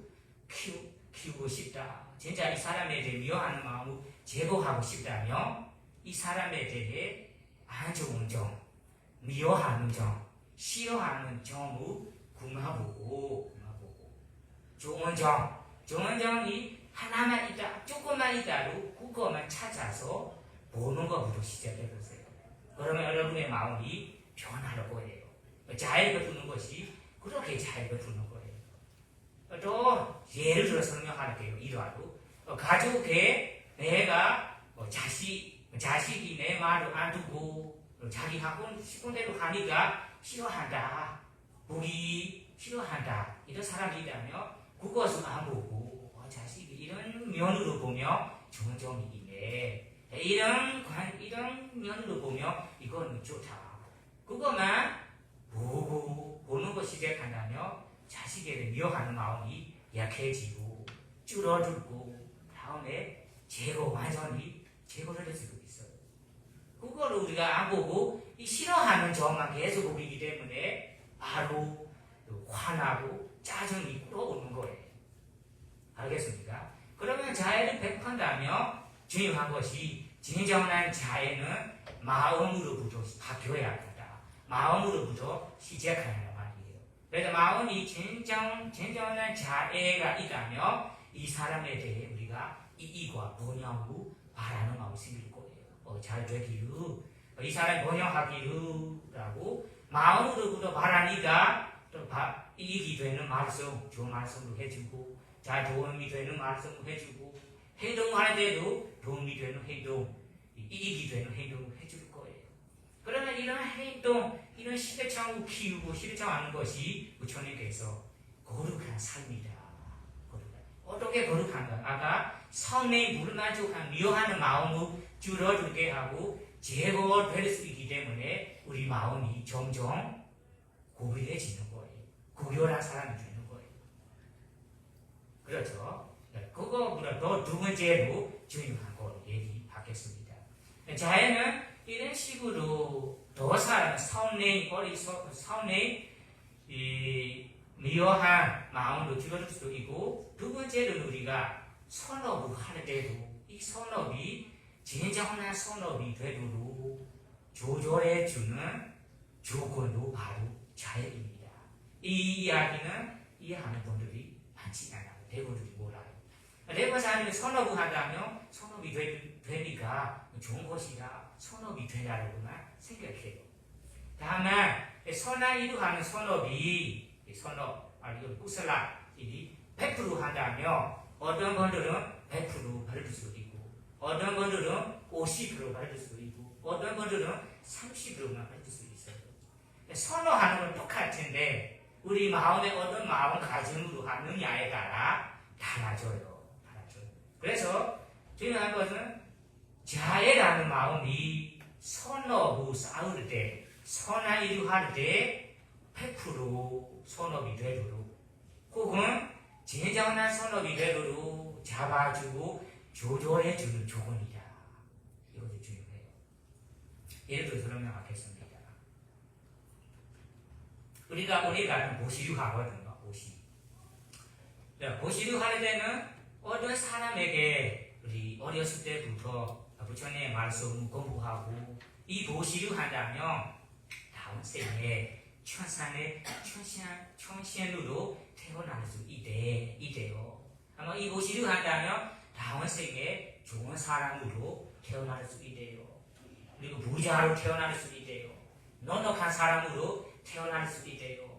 [SPEAKER 3] 키우고 싶다. 진짜 이 사람에 대해 미워하는 마음을 제거하고 싶다면 이 사람에 대해 안 좋은 점, 미워하는 점, 싫어하는 점을 구마보고 좋은 점이 하나만 있다, 조금만 있다도 그것만 찾아서 보는 것부터 시작해 보세요. 그러면 여러분의 마음이 변할 거예요. 잘 베푸는 것이 그렇게 잘 베푸는 거예요. 또 예를 들어 설명할게요. 이러하고 가족에 내가 자식이 내 말을 안 듣고 자기 하고 싶은 대로 하니까 싫어한다. 보기 싫어한다. 이런 사람이 있다면 그것을 안 보고 자식이 이런 면으로 보며 좋은 점이 있네. 이런 면으로 보며 이건 좋다. 그것만 보는 것 시작한다면 자식에 대해 미워하는 마음이 약해지고 줄어들고 다음에 완전히 제거를 할 수도 있어요. 그거를 우리가 안 보고 이 싫어하는 점만 계속 보이기 때문에 바로 화나고 짜증이 끓어오는 거예요. 알겠습니까? 그러면 자애를 베푼다면 중요한 것이 진정한 자애는 마음으로부터 바뀌어야 한다. 마음으로부터 시작하는 말이에요. 그래서 마음이 진정한 자애가 있다면 이 사람에 대해 우리가 이익과 번영을 바라는 마음이 생길 거예요. 잘 되기로, 이 사람이 번영하기로라고 마음으로부터 바라니까 또 이익이 되는 말씀, 좋은 말씀을 해주고 잘 도움이 되는 말씀을 해주고 행동할 때도 도움이 되는 행동, 이익이 되는 행동을 해줄 거예요. 그러면 이런 행동, 이런 실천을 키우고 실천하는 것이 부처님께서 거룩한 삶이다. 어떻게 거룩한가? 아까 성내의 불만족한 미워하는 마음을 줄어들게 하고 제거될 수 있기 때문에 우리 마음이 점점 고귀해지는 거예요. 고결한 사람이 되는 거예요. 그렇죠? 그거보다 더 두 번째로 중요한 거 얘기하겠습니다. 자애는 이런 식으로 더 사람 성내의 미워한 마음으로 줄어들 수도 있고, 두 번째로는 우리가 선업을 할 때도 이 선업이 진정한 선업이 되도록 조절해주는 조건도 바로 자애입니다. 이 이야기는 이해하는 분들이 많지 않아요. 대부분들이 몰라요. 대부분 사람들이 선업을 한다면 선업이 되니까 좋은 것이다. 선업이 되냐라고만 생각해요. 다만 선한 일을 하는 선업이 선업 아니면 꾸슬라 일이 100% 한다면 어떤 분들은 100% 받을 수도 있고 어떤 분들은 50% 받을 수도 있고 어떤 분들은 30%만 받을 수도 있어요. 선호하는 건 똑같은데 우리 마음에 어떤 마음가짐으로 하느냐에 따라 달라져요. 그래서 중요한 것은 자애라는 마음이 선업으로 싸울 때 선한 일을 할 때 100% 선업이 되도록 혹은 진정한 선업이 되도록 잡아주고 조절해주는 조건이다. 이것이 중요해요. 예를 들어 설명하겠습니다. 우리가 보시류 하거든요. 보시류 할 때는 어떤 사람에게 우리 어렸을 때부터 부처님의 말씀 공부하고 이 보시류 한다면 다음 생에 천신으로 태어날 수 있대요. 아마 이 보시류 한다면 다음 생에 좋은 사람으로 태어날 수 있대요. 그리고 부자로 태어날 수 있대요. 넉넉한 사람으로 태어날 수 있대요.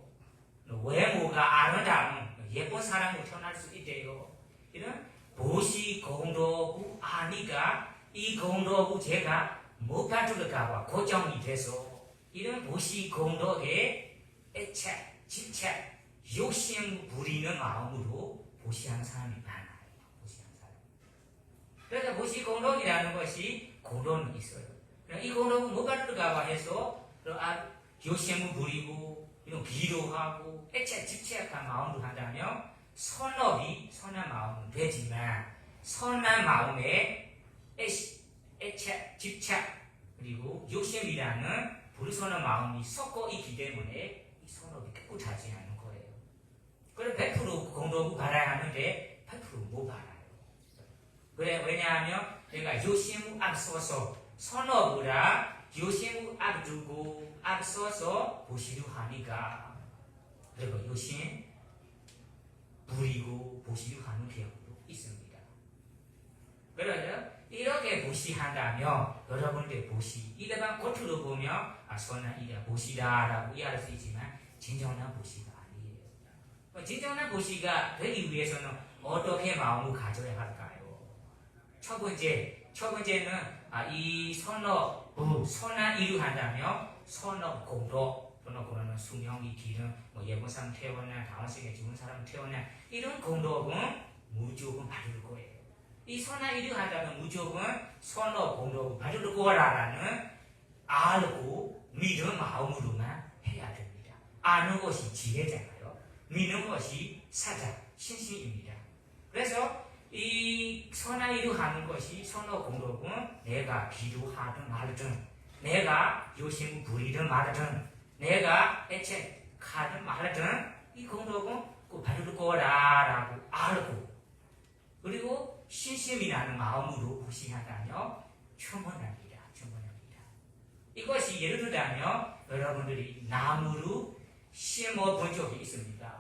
[SPEAKER 3] 외모가 아름다운 예쁜 사람으로 태어날 수 있대요. 이런 보시 공덕을 아니까 이 공덕을 제가 못 받을까봐 걱정이 돼서 이런 보시 공덕에 애착, 집착, 욕심 부리는 마음으로 보시하는 사람이 많아요. 그래서 보시 공덕이라는 것이 공덕은 있어요. 이 공덕을 못 받을까봐 해서 욕심을 부리고 이런 기도하고 애착, 집착한 마음으로 한다면 선업이 선한 마음은 되지만 선한 마음에 애착, 집착 그리고 욕심이라는 불선한 마음이 섞어 있기 때문에 이 선업이 깨끗하지 않은 거예요. 그래서 100% 공덕을 받아야 하는데 100% 못 받아요. 그래 왜냐하면 내가 욕심을 앞서서 선업보다 욕심을 앞두고 앞서서 보시려 하니까 그리고 욕심 부리고 보시려 하는 경우도 있습니다. 그래서 이렇게 보시한다면 여러분들 보시 이래만 겉으로 보면 선한 일이야 보시다라고 이해할 수 있지만 진정한 보시가 아니에요. 진정한 보시가 되기 위해서는 어떻게 마음을 가져야 할까요? 첫 번째는 이 선한 일을 한다면 선업 공덕 또는 수명이 길은 예쁜 사람 태어나 다음 생에 좋은 사람 태어나 이런 공덕은 무조건 받을 거예요. 이 선한 일을 한다면 무조건 선업 공덕을 받을 거라는 알고 믿는 마음으로만 해야 됩니다. 아는 것이 지혜잖아요. 믿는 것이 사자, 신심입니다. 그래서 이 선한 일을 하는 것이 선업 공덕은 내가 기도하든 말든 내가 욕심 부리든 말든 내가 애착하든 말든 이 공덕은 꼭 받을 거라라고 알고 그리고 신심이라는 마음으로 보시한다면 충분합니다. 이것이 예를 들자면 여러분들이 나무를 심어본 적이 있습니다.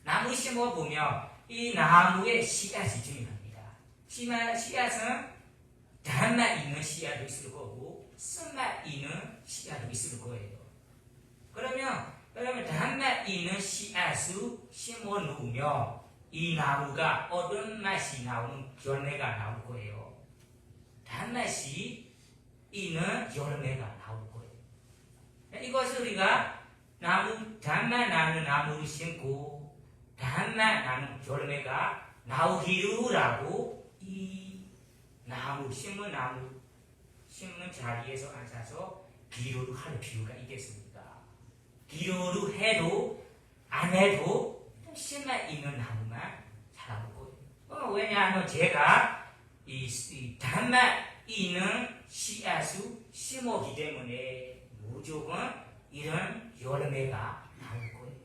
[SPEAKER 3] 나무 심어보면 이 나무의 씨앗이 중요합니다. 씨앗은 단맛 있는 씨앗도 있을 거고 쓴맛 있는 씨앗도 있을 거예요. 그러면 단맛 있는 씨앗을 심어 놓으면 이 나무가 어떤 맛이 나오는 열매가 나올 거예요. 단맛이 있는 열매가 나올 거예요. 이것을 우리가 단맛 나는 나무를 심고 단맛 나는 열매가 나오기로라고 이 나무 심은 자리에서 앉아서 기도를 할 필요가 있겠습니까? 기도를 해도 안 해도 씨맛 있는 나무만 자라올 거예요. 왜냐하면 제가 이 단맛 있는 씨앗을 심었기 때문에 무조건 이런 열매가 나올 거예요.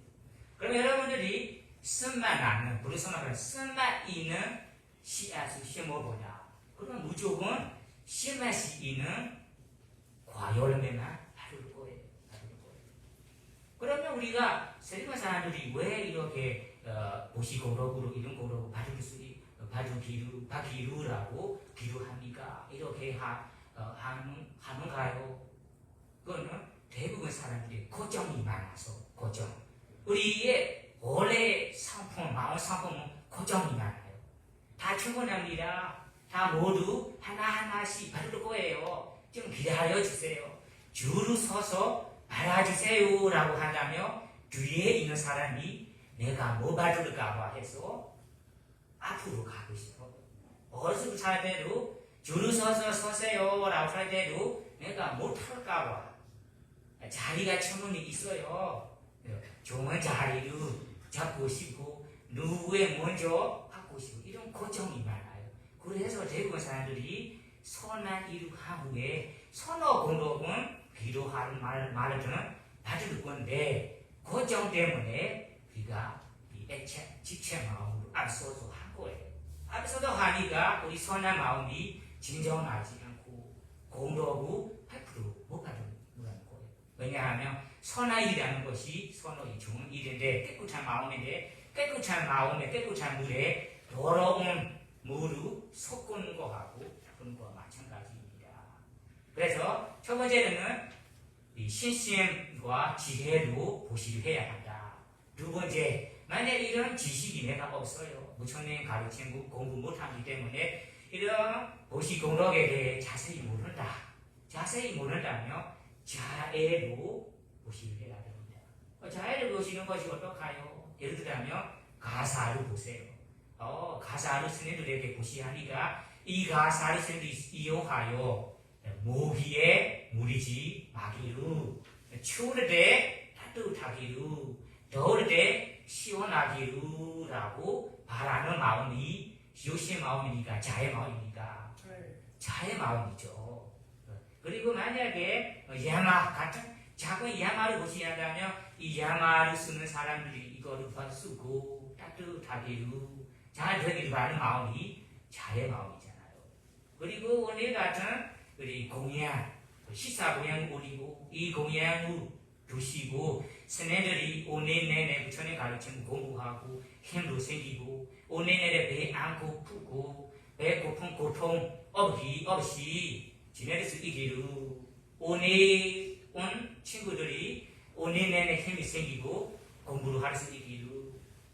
[SPEAKER 3] 그럼 여러분들이 쓴맛 나는 불에서는 쓴맛 있는 씨앗을 심어보자. 그러면 무조건 씨맛이 있는 과열매만 받을 거예요. 그러면 우리가 세리만 사람들이 왜 이렇게 보시 공덕으로 이런 공덕을 받기루라고 기루합니까? 이렇게 하는가요? 그거는 대부분 사람들이 고정이 많아서 고정. 우리의 원래 상품, 마음 상품은 고정이 많아요. 다 충분합니다. 다 모두 하나하나씩 받을 거예요. 좀 기다려 주세요. 줄을 서서 받아주세요라고 한다면 뒤에 있는 사람이 내가 뭐 받을까 봐 해서 앞으로 가고 싶어. 어디서 살 때도 줄을 서서 서세요라고 할 때도 내가 못할까 봐 자리가 충분히 있어요. 좋은 자리를 잡고 싶고 누구에 먼저 받고 싶고 이런 고정이 많아요. 그래서 대부분 사람들이 선한 일 후에 선어 공덕은 기도하는 말은 받을 건데 고정 때문에 우리가 이 애착, 지체 마음으로 앞서서 한 거예요. 앞서서 하니까 우리 선한 마음이 진정하지 않고 공덕을 100% 못 받는 거예요. 왜냐하면 선한 일이라는 것이 선어이 좋은 일인데 깨끗한 마음인데 깨끗한 마음에 깨끗한 물에 더러운 물을 섞은 거하고 그런 거와 마찬가지입니다. 그래서 첫 번째는 이 신심과 지혜로 보시를 해야 한다. 두 번째, 만약 이런 지식이 내가 없어요. 무천년 가르친 공부 못하기 때문에 이런 보시 공덕에 대해 자세히 모른다. 자세히 모른다면 자애로 보시를 해야 됩니다. 자애를 보시는 것이 어떨까요? 예를 들자면 가사를 보세요. 가사를 스님들에게 보시하니까 이 가사를 스님들이 이용하여 모기에 무리지 마기로 추울 때 따뜻하기로 더울 때 시원하기로라고 바라는 마음이 요시의 마음이니까 자의 마음이니까 자의 마음이죠. 그리고 만약에 야마 같은 작은 야마를 보시한다면 이 야마를 쓰는 사람들이 이거를 쓰고 따뜻하기로 잘 되기로 하는 마음이 자의 마음이잖아요. 그리고 오늘 같은 우리 공양, 시사 공양을 올리고 이 공양을 두시고 스님들이 오늘 내내 부처님 가르침 공부하고 힘도 생기고 오늘 내내 배 안 고프고 배 고픈 고통 없이 지낼 수 있기로 오늘 온 친구들이 오늘 내내 힘이 생기고 공부를 할 수 있기로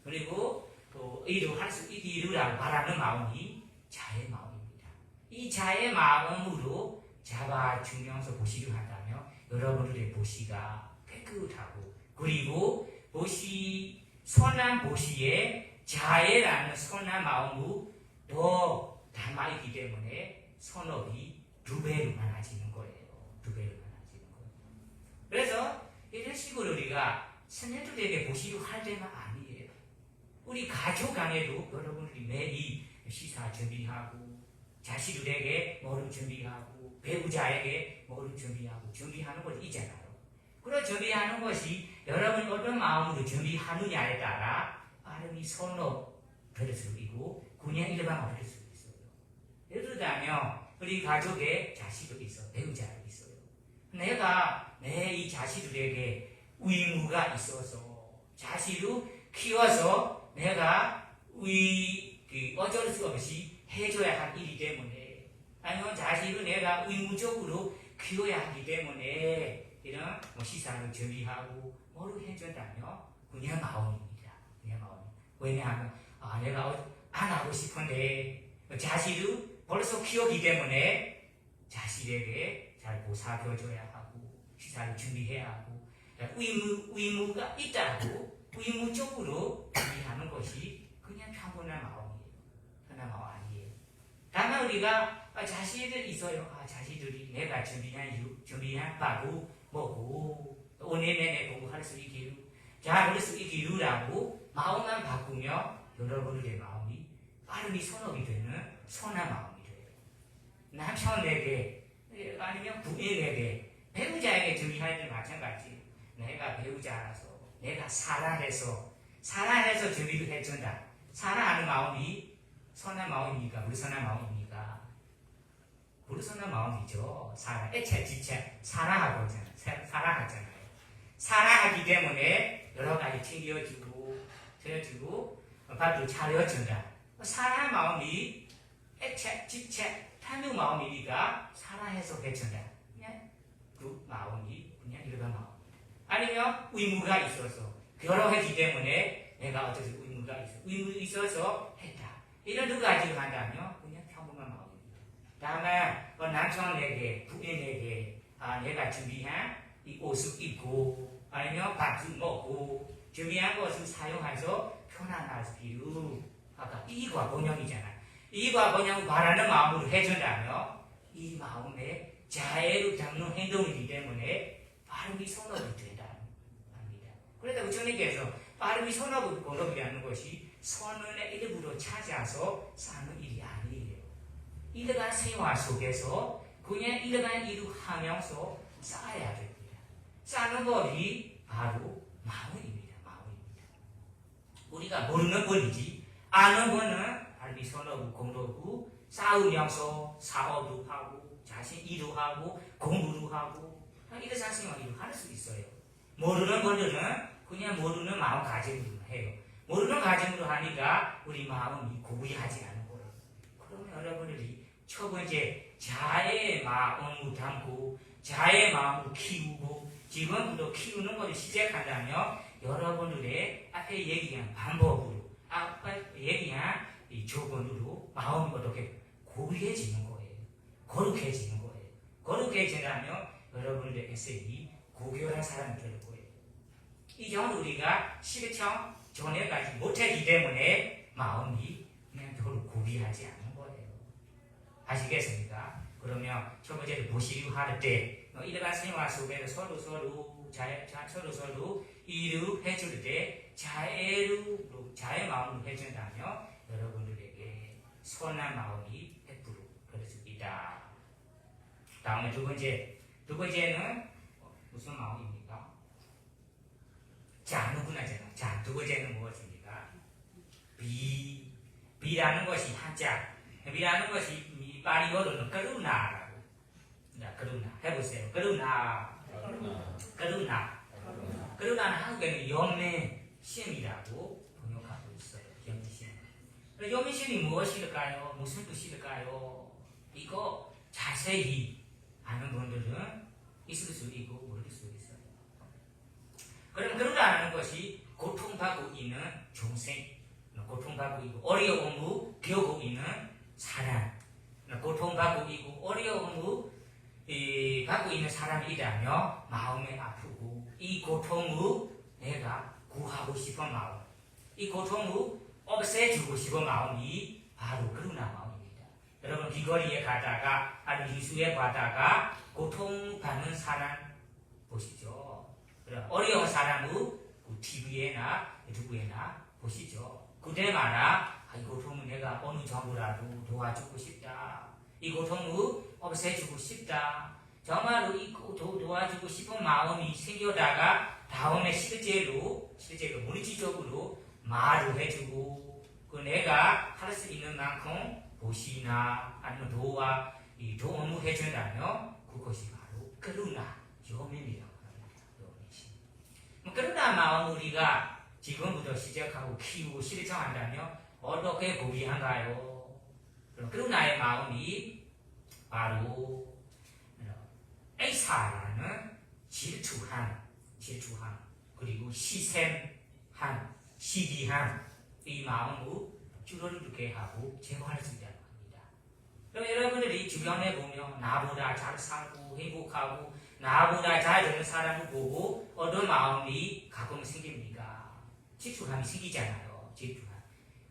[SPEAKER 3] 그리고 또 일을 할 수 있기로라고 바라는 마음이 자의 마음입니다. 이 자의 마음으로 잡아주면서 보시를 한다면 여러분들의 보시가 깨끗하고 그리고 보시 선한 보시에 자애라는 선한 마음으로 더 담아있기 때문에 선업이 2배로 많아지는 거예요. 2배로 많아지는 거예요. 그래서 이런 식으로 우리가 스님들에게 보시를 할 때만 아니에요. 우리 가족 간에도 여러분들이 매일 시사 준비하고 자식들에게 뭐를 준비하고 배우자에게 뭐를 준비하는 것이 있잖아요. 그런 준비하는 것이 여러분이 어떤 마음으로 준비하느냐에 따라 빠름이 선업 될 수도 있고 그냥 일반 될 수도 있어요. 예를 들자면 우리 가족에 자식도 있어, 배우자도 있어요. 내가 내 이 자식들에게 의무가 있어서 자식을 키워서 내가 어쩔 수 없이 해줘야 할 일이기 때문에 아니면 자식을 내가 의무적으로 키워야 하기 때문에 이런 시사를 준비하고 뭐를 해준다면 그냥 마음입니다. 그냥 마음. 왜냐하면 내가 안 하고 싶은데 자식을 벌써 키우기 때문에 자식에게 잘 보살펴줘야 하고 시사를 준비해야 하고 의무가 있다고 의무적으로 준비하는 것이 그냥 평온한 마음이에요. 편한 마음 아니에요. 다만 우리가 자식들 있어요. 자식들이 내가 준비한 바로 먹고 오늘 내내 공부할 수 있기로 잘할 수 있기로라고 마음만 바꾸며 여러분들의 마음이 빠르게 선업이 되는 선한 마음이 돼요. 남편에게 아니면 부인에게 배우자에게 준비할 때 마찬가지. 내가 배우자라서 내가 사랑해서 준비를 해준다. 사랑하는 마음이 선한 마음입니까? 불선한 마음입니까? 불선한 마음이죠. 애착, 지체, 사랑하잖아요. 사랑하기 때문에 여러 가지 챙겨주고 그래가지고 밥도 차려준다. 사람 마음이 애착, 집착, 탐욕 마음이니까 사랑해서 해준다. 그냥 그 마음이 그냥 일반 마음. 아니면 의무가 있어서 결혼했기 때문에 내가 어떻게 의무가 있어서 했다. 이런 두 가지를 한다면 그냥 평범한 마음입니다. 다음에 남편에게 부인에게 내가 준비한 이 옷을 입고 아니면 밥을 먹고 준비한 것을 사용해서 편안하기로 아까 이익과 번영이잖아. 이익과 번영을 바라는 마음으로 해준다면 이 마음에 자애를 담는 행동이기 때문에 빠름이 선업이 된다 합니다. 그러다 부처님께서 빠름이 선업을 건업이라는 것이 선언의 일부로 찾아서 사는 일이 아니에요. 일반 생활 속에서 그냥 일반 일을 하면서 쌓아야 됩니다. 쌓는 법이 바로 마음입니다. 마음입니다. 우리가 모르는 법이지 아는 법은 발비 선어고 공로고 싸우면서 사업도 하고 자신 일도 하고 공부도 하고 일상생활 일을 할 수 있어요. 모르는 분들은 그냥 모르는 마음가짐으로 해요. 모르는 가짐으로 하니까 우리 마음이 고귀하지 않은 거예요. 그러면 여러분들이 첫 번째 자의 마음을 담고 자의 마음을 키우고 지금부터 키우는 것을 시작한다면 여러분들의 앞에 얘기한 방법으로 앞에 얘기한 이 조건으로 마음이 어떻게 고귀해지는 거예요. 거룩해지는 거예요. 거룩해진다면 여러분들의 인생이 고결한 사람이 될 거예요. 이 점은 우리가 실천 전에까지 못했기 때문에 마음이 그냥 별로 고귀하지 않은 거예요. 아시겠습니까? 그러면 첫 번째로 보시려 할 때 일반 생활 속에서 서로 일을 해줄 때 자의 마음으로 해준다면 여러분들에게 선한 마음이 100% 그럴 수 있다. 다음에 두 번째는 무슨 마음입니까? 자, 누구나잖아. 자, 두 번째는 무엇입니까? 비라는 것이 한자. 비라는 것이 파리어로는 그루나라고. 그루나 해보세요. 그루나는 한국에는 영매심이라고 번역하고 있어요. 영매심. 영매심이 무엇일까요? 무슨 뜻일까요? 이거 자세히 아는 분들은 있을 수 있고 모를 수 있어요. 그럼 그루나라는 것이 고통받고 있는 중생, 고통받고 있고 어려움을 겪고 있는 사람, 고통받고 있고 어려움을 받고 있는 사람이라며 마음이 아프고 이 고통을 내가 구하고 싶은 마음, 이 고통을 없애주고 싶은 마음이 바로 그루나 마음입니다. 여러분 길거리에 가다가 아니면 이수에 가다가 고통받는 사람 보시죠. 어려운 사람을 TV에나 유튜브에나 보시죠. 그때마다 이 고통을 내가 어느 정도라도 도와주고 싶다. 이 고통을 없애주고 싶다. 정말로 이 도와주고 싶은 마음이 생겨다가 다음에 실제로 물질적으로 말을 해주고 내가 할 수 있는 만큼 보시나 아니면 도움을 해준다면 그것이 바로 그루나 여민이라고 합니다. 그루나 마음 우리가 지금부터 시작하고 키우고 실천한다면 어떻게 고귀한가요? 그루나의 마음이 바로 애사라는 질투함 그리고 시샘함, 시기함 이 마음을 줄어들게 하고 제거할 수 있다고 합니다. 그럼 여러분들이 주변에 보면 나보다 잘 살고 행복하고 나보다 잘 되는 사람을 보고 어떤 마음이 가끔 생깁니까? 질투함이 생기잖아요. 질투함.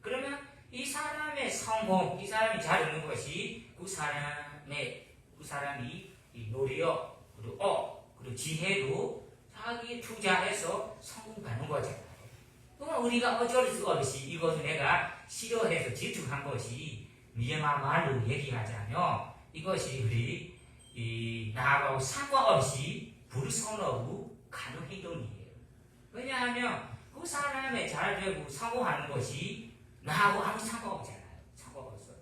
[SPEAKER 3] 그러면 이 사람의 성공, 이 사람이 잘 되는 것이 그 사람이 노력, 그리고 지혜로 자기 투자해서 성공하는 거잖아요. 그럼 우리가 어쩔 수 없이 이것을 내가 싫어해서 질투한 것이 미얀마 말로 얘기하자면 이것이 우리 나하고 상관없이 불선하고 가는 행동이에요. 왜냐하면 그 사람의 잘 되고 성공하는 것이 나하고 아무 상관없잖아요. 상관없어요.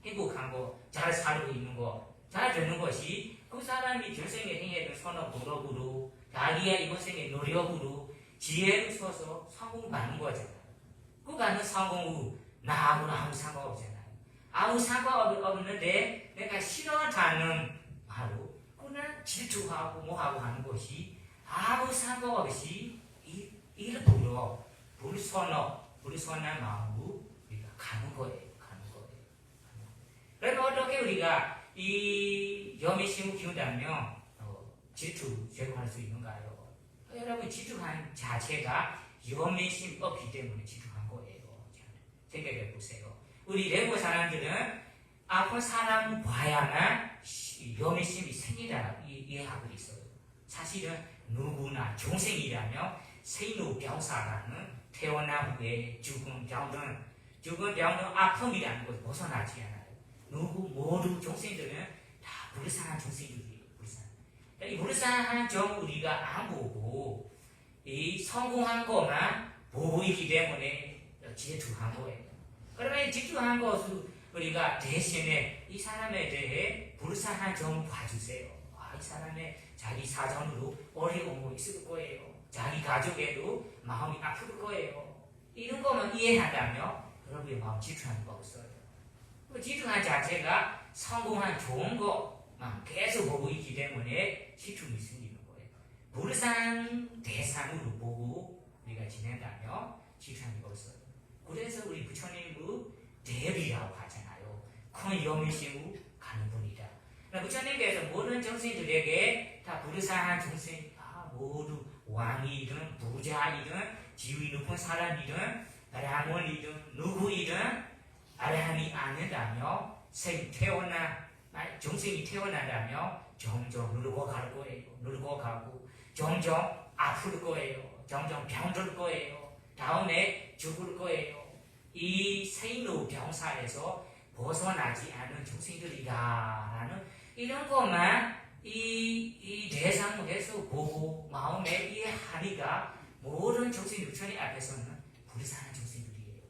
[SPEAKER 3] 행복한 거, 잘 살고 있는 거, 잘 되는 것이 그 사람이 전생에 행했던 선업 노력으로 자기의 이번 생의 노력으로 지혜를 써서 성공받는 거잖아요. 그거는 성공 후 나하고는 아무 상관없잖아요. 아무 상관없는데 내가 싫어하는 바로 그는 질투하고 뭐하고 하는 것이 아무 상관없이 일부러 불선한 마음으로 우리가 가는 거예요. 그러면 어떻게 우리가 이 염의심을 키운다면 질투 제거할 수 있는가요? 여러분 질투한 자체가 염의심이 없기 때문에 질투한 거예요. 생각해 보세요. 우리 레고 사람들은 아픈 사람 봐야만 염의심이 생기다 이해하고 있어요. 사실은 누구나 중생이라면 생로병사라는 태어난 후에 죽음 병든 아픔이라는 것을 벗어나지 않아요. 모든 중생들은 다 불쌍한 중생들이에요. 이 불쌍한 점 우리가 안 보고 이 성공한 것만 보고 있기 때문에 질투한 거예요. 그러면 질투한 것을 우리가 대신에 이 사람에 대해 불쌍한 점을 봐주세요. 이 사람의 자기 사정으로 어려움이 있을 거예요. 자기 가족에도 마음이 아플 거예요. 이런 것만 이해한다면 여러분의 마음 질투하는 거 없어요. 질투한 자체가 성공한 좋은 것만 계속 보고 있기 때문에 질투가 생기는 거예요. 불쌍한 대상으로 보고 우리가 지낸다면 질투하는 거 없어요. 그래서 우리 부처님은 대비라고 하잖아요. 큰 염의심으로 가는 분이다. 부처님께서 모든 정신들에게 다 불쌍한 정신, 모두 왕이든 부자이든 지위 높은 사람이든 브라ಹ്몬이든 누구이든 아라함이 않는다며 정생이 태어난다며 점점 누르고 갈 거예요. 누르고 가고 점점 아플 거예요. 점점 병들 거예요. 다음에 죽을 거예요. 이 생로병사에서 벗어나지 않은 중생들이다라는 이런 것만 이 대상에서 보고 마음에 이해하니까 모든 중생 부처님 앞에서는 불쌍한 중생들이에요.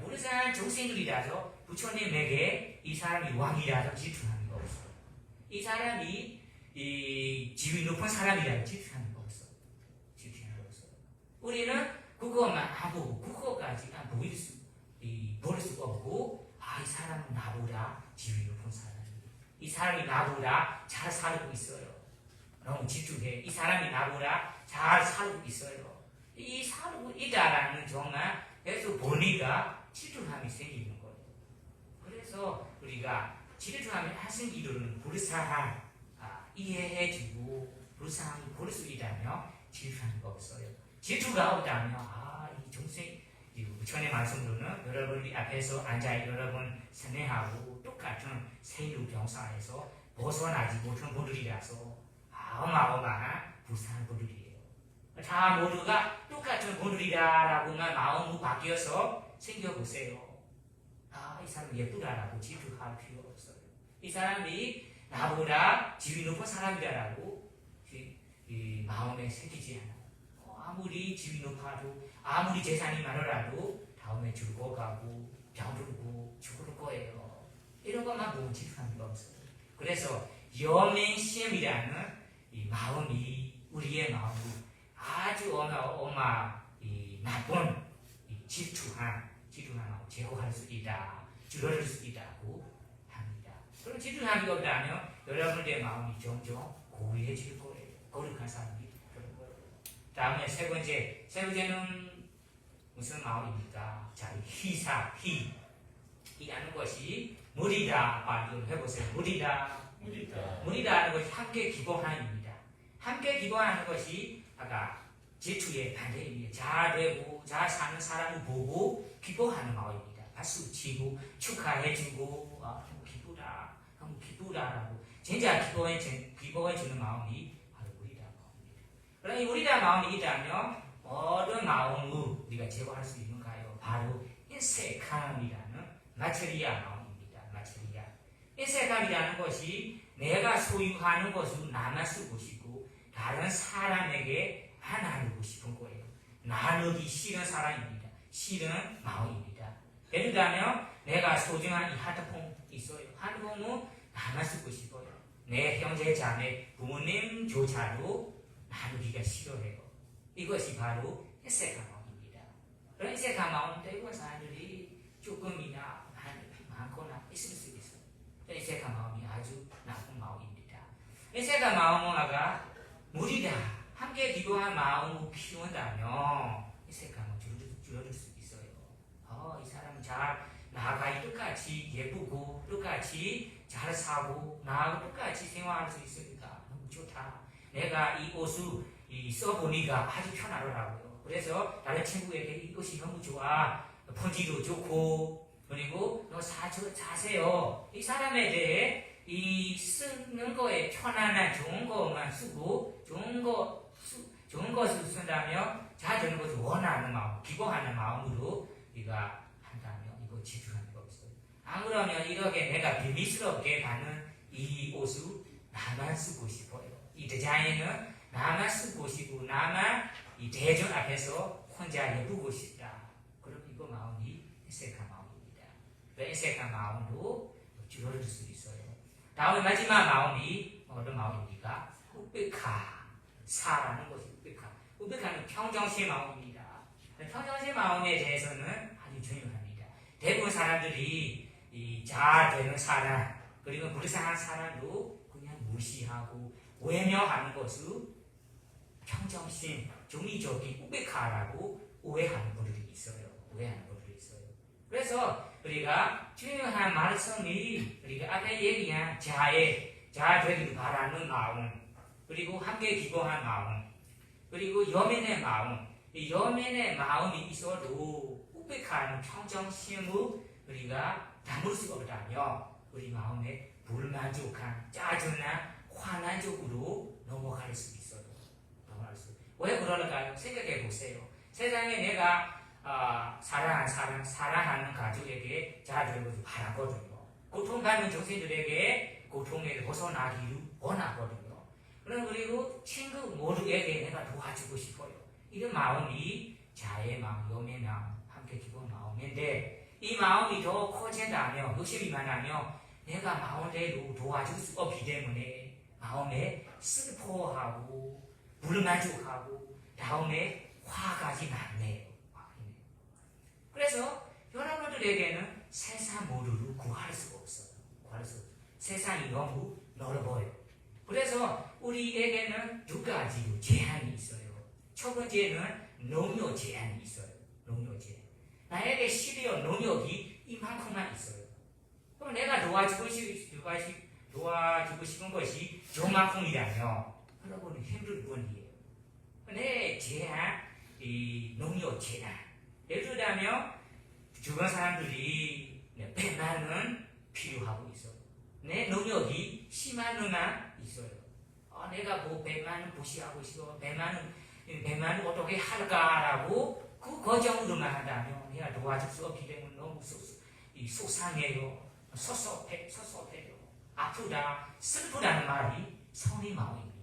[SPEAKER 3] 불쌍한 중생들이라서 부처님에게 이 사람이 왕이라서 질투하는 거 없어요. 이 사람이 이 지위 높은 사람이라서 질투하는 거 없어요. 질투하는 거 없어요. 우리는 그것만 하고 그거까지 볼 수가 없고 이 사람은 나보다 지위 높은 사람이에요. 이 사람이 나보다 잘 살고 있어요. 너무 질투해. 이 사람이 나보다 잘 살고 있어요. 이 살고 있다라는 점만 계속 보니까 질투함이 생기는 거예요. 그래서 우리가 질투함이 생기는 불쌍한 이해해주고 불쌍함을 볼 수 있다면 질투하는 거 없어요. 질투가 없다면 이 중생 부처의 말씀으로는 여러분이 앞에서 앉아 여러분 생애하고 똑같은 생로병사에서 벗어나지 못한 분들이라서 어마어마한 불쌍한 분들이에요. 다 모두가 똑같은 분들이다라고만 마음으로 바뀌어서 생겨보세요. 이 사람 예쁘다라고 질투할 필요 없어요. 이 사람이 나보다 지위 높은 사람이다라고 마음에 새기지 않아요. 아무리 지위 높아도 아무리 재산이 많아도 다음에 죽어가고 병들고 죽을 거예요. 이런 것만 보면 질투하는 거 없어요. 그래서 염행심이라는 이 마음이 우리의 마음이 아주 나쁜 질투한 마음 제거할 수 있다, 줄여줄 수 있다고 합니다. 그럼 질투하는 것 없다면 여러분의 마음이 점점 고리해질 거예요. 거룩한 사람이 그런 거예요. 다음에 세 번째는 무슨 마음입니까? 자, 희라는 것이 무리다. 말을 해보세요. 무리다라는 것이 함께 기뻐하는입니다. 함께 기뻐하는 것이 아까 질투의 반대입니다. 잘 되고 잘 사는 사람을 보고 기뻐하는 마음입니다. 박수 치고 축하해주고 너무 기쁘다라고 진짜 기뻐해주는 마음이 바로 무리다 마음입니다. 그러나 이 무리다 마음이 있다면 모든 마음을 우리가 제거할 수 있는가요? 바로 인색함이라는 마체리아 마음입니다. 마체리아. 인색함이라는 것이 내가 소유하는 것을 나만 쓰고 싶고 다른 사람에게 안 나누고 싶은 거예요. 나누기 싫은 사람입니다. 싫은 마음입니다. 예를 들면 내가 소중한 이 핸드폰 있어요. 핸드폰은 나만 쓰고 싶어요. 내 형제 자매 부모님조차도 나누기가 싫어해요. 이것이 바로 인색한 마음입니다. 그런 이색한 마음 대부분 사람들이 조금이나 많거나 있을 수 있어요. 이색한 마음이 아주 나쁜 마음입니다. 이색한 마음은 무리다 함께 기도한 마음을 키운다면 이색함은 줄어들 수 있어요. 이 사람은 잘 나아가 똑같이 예쁘고 똑같이 잘 사고 나하고 똑같이 생활할 수 있으니까 너무 좋다. 내가 이 옷을 써보니까 아주 편하더라고요. 그래서 다른 친구에게 이 옷이 너무 좋아. 폰지도 좋고 그리고 너 사세요. 이 사람에 대해 이 쓰는 거에 편안한 좋은 것만 쓰고 좋은 것을 쓴다면 잘 되는 것을 원하는 마음, 기뻐하는 마음으로 네가 한다면 이거 지출하는 거 없어요. 안 그러면 이렇게 내가 비밀스럽게 가는 이 옷을 나만 쓰고 싶어요. 이 디자인은 나만 쓰고 싶고 나만 이 대중 앞에서 혼자 예쁘고 싶다. 그럼 이거 마음이 이색한 마음입니다. 이색한 마음도 줄어들 수 있어요. 다음에 마지막 마음이 어떤 마음입니까? 우백하, 사라는 것이 우백하. 우백하는 평정심의 마음입니다. 평정심의 마음에 대해서는 아주 중요합니다. 대부분 사람들이 잘 되는 사람 그리고 불쌍한 사람도 그냥 무시하고 외면하는 것을 평정심, 종이적인 우백하라고 오해하는 분들이 있어요. 그래서 우리가 중요한 말씀이 우리가 앞에 얘기한 잘 되기를 바라는 마음, 그리고 함께 기도한 마음, 그리고 여민의 마음, 이 여민의 마음이 있어도 우백하는 평정심을 우리가 담을 수가 없다면 우리 마음에 불만족한 짜증나 화난 쪽으로 넘어갈 수 있어요. 왜 그럴까요? 생각해 보세요. 세상에 내가 사랑하는 가족에게 잘 되고 바라거든요. 고통받는 정신들에게 고통에서 벗어나기를 원하거든요. 그리고 친구 모두에게 내가 도와주고 싶어요. 이런 마음이 자의 마음, 염의 마음, 함께 기도한 마음인데 이 마음이 더 커진다면, 욕심이 많으면 내가 마음대로 도와줄 수 없기 때문에 마음에 슬퍼하고 불만족하고 다음에 화까지 났네요. 그래서 여러분들에게는 세상 모두를 구할 수가 없어요. 세상이 너무 넓어요. 그래서 우리에게는 두 가지 제한이 있어요. 첫 번째는 능력 제한이 있어요. 나에게 실력, 능력이 이만큼만 있어요. 그럼 내가 도와주고 싶은 것이 저만큼이라면 여러분은 힘들 뿐이에요. 내 제한, 이 능력 제한. 예를 들자면 주변 사람들이 100만 원 필요하고 있어요. 내 능력이 10만 원만 있어요. 내가 100만 원 무시하고 있어. 100만 원 어떻게 할까라고 그 거정으로만 한다면 내가 도와줄 수 없기 때문에 너무 속상해요. 섭섭해요. 아프다, 슬프다는 말이 선의 마음입니다.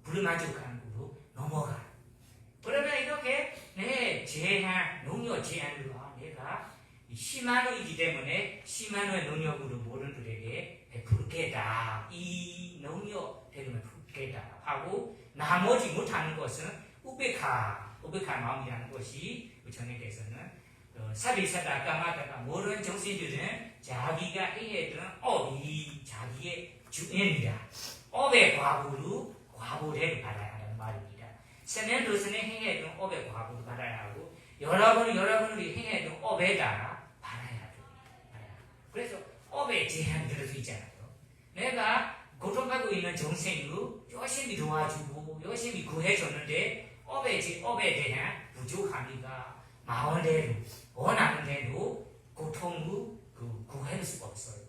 [SPEAKER 3] 불만족한 으로 넘어가. 그러면 이렇게 내 제한, 능력 제한으로 내가 10만 원이기 때문에 10만 원의 능력으로 모든 분들에게 베풀겠다. 이 능력 되면 베풀겠다 하고 나머지 못하는 것은 우백한 마음이라는 것이 전에께서는 사비사다 까마다가 모든 정신들은 자기가 해야 업이 자기의 주인이다. 업의 과부를 받아야 한다는 말입니다. 세면도선에 행해야 업의 과부를 받아야 하고 여러분이 행해야 업에 따라 받아야 됩니다. 그래서 업에 제한이 들을 수 있잖아요. 내가 고통받고 있는 정생을 열심히 도와주고 열심히 구해줬는데 업에 대한 부족함이가 마음대로 원하는 대로 고통을 구할 수가 없어요.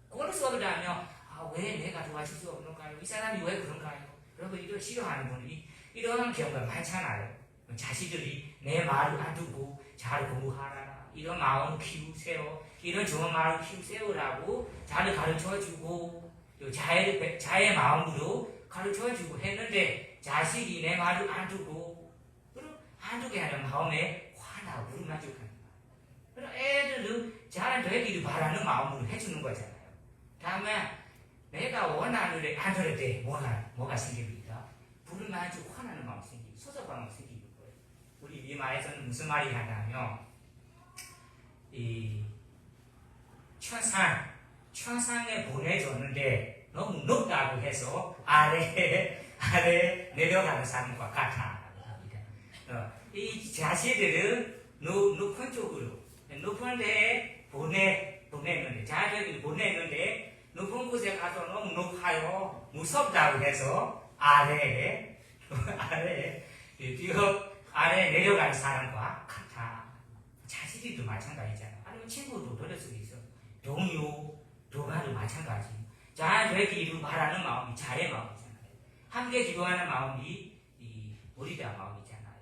[SPEAKER 3] 구할 수가 없다면 왜 내가 도와줄 수 없는가요? 이 사람이 왜 그런가요? 여러분 이걸 싫어하는 분이 이런 경우가 많잖아요. 자식들이 내 말을 안 듣고 잘 공부하라. 이런 마음을 키우세요. 이런 좋은 마음을 키우세요라고 잘 가르쳐주고 자의 마음으로 가르쳐주고 했는데 자식이 내 말을 안 듣고 그럼 안 듣게 하는 마음에 화나고 불만족하는 거예요. 그럼 애들도 잘 되기를 바라는 마음으로 해주는 거잖아요. 다음에 내가 원하는 데 안 들을 때 뭐가 생깁니까? 불만족 화나는 마음 생기고 섭섭한 마음 생기는 거예요. 우리 이 말에서는 무슨 말이 하냐면 이 천상에 보내줬는데 너무 높다고 해서 아래 내려가는 사람과 같다고 합니다. 이 자식들은 높은 쪽으로 높은 데에 보내는데 자식들이 보내는데 높은 곳에 가서 너무 높아요 무섭다고 해서 아래 내려가는 사람과 같아. 자식들도 마찬가지잖아. 아니면 친구도 그럴 수도 있어. 동료, 동아도 마찬가지. 잘 되기를 바라는 마음이 자의 마음이잖아요. 함께 기도하는 마음이 우리가 마음이잖아요.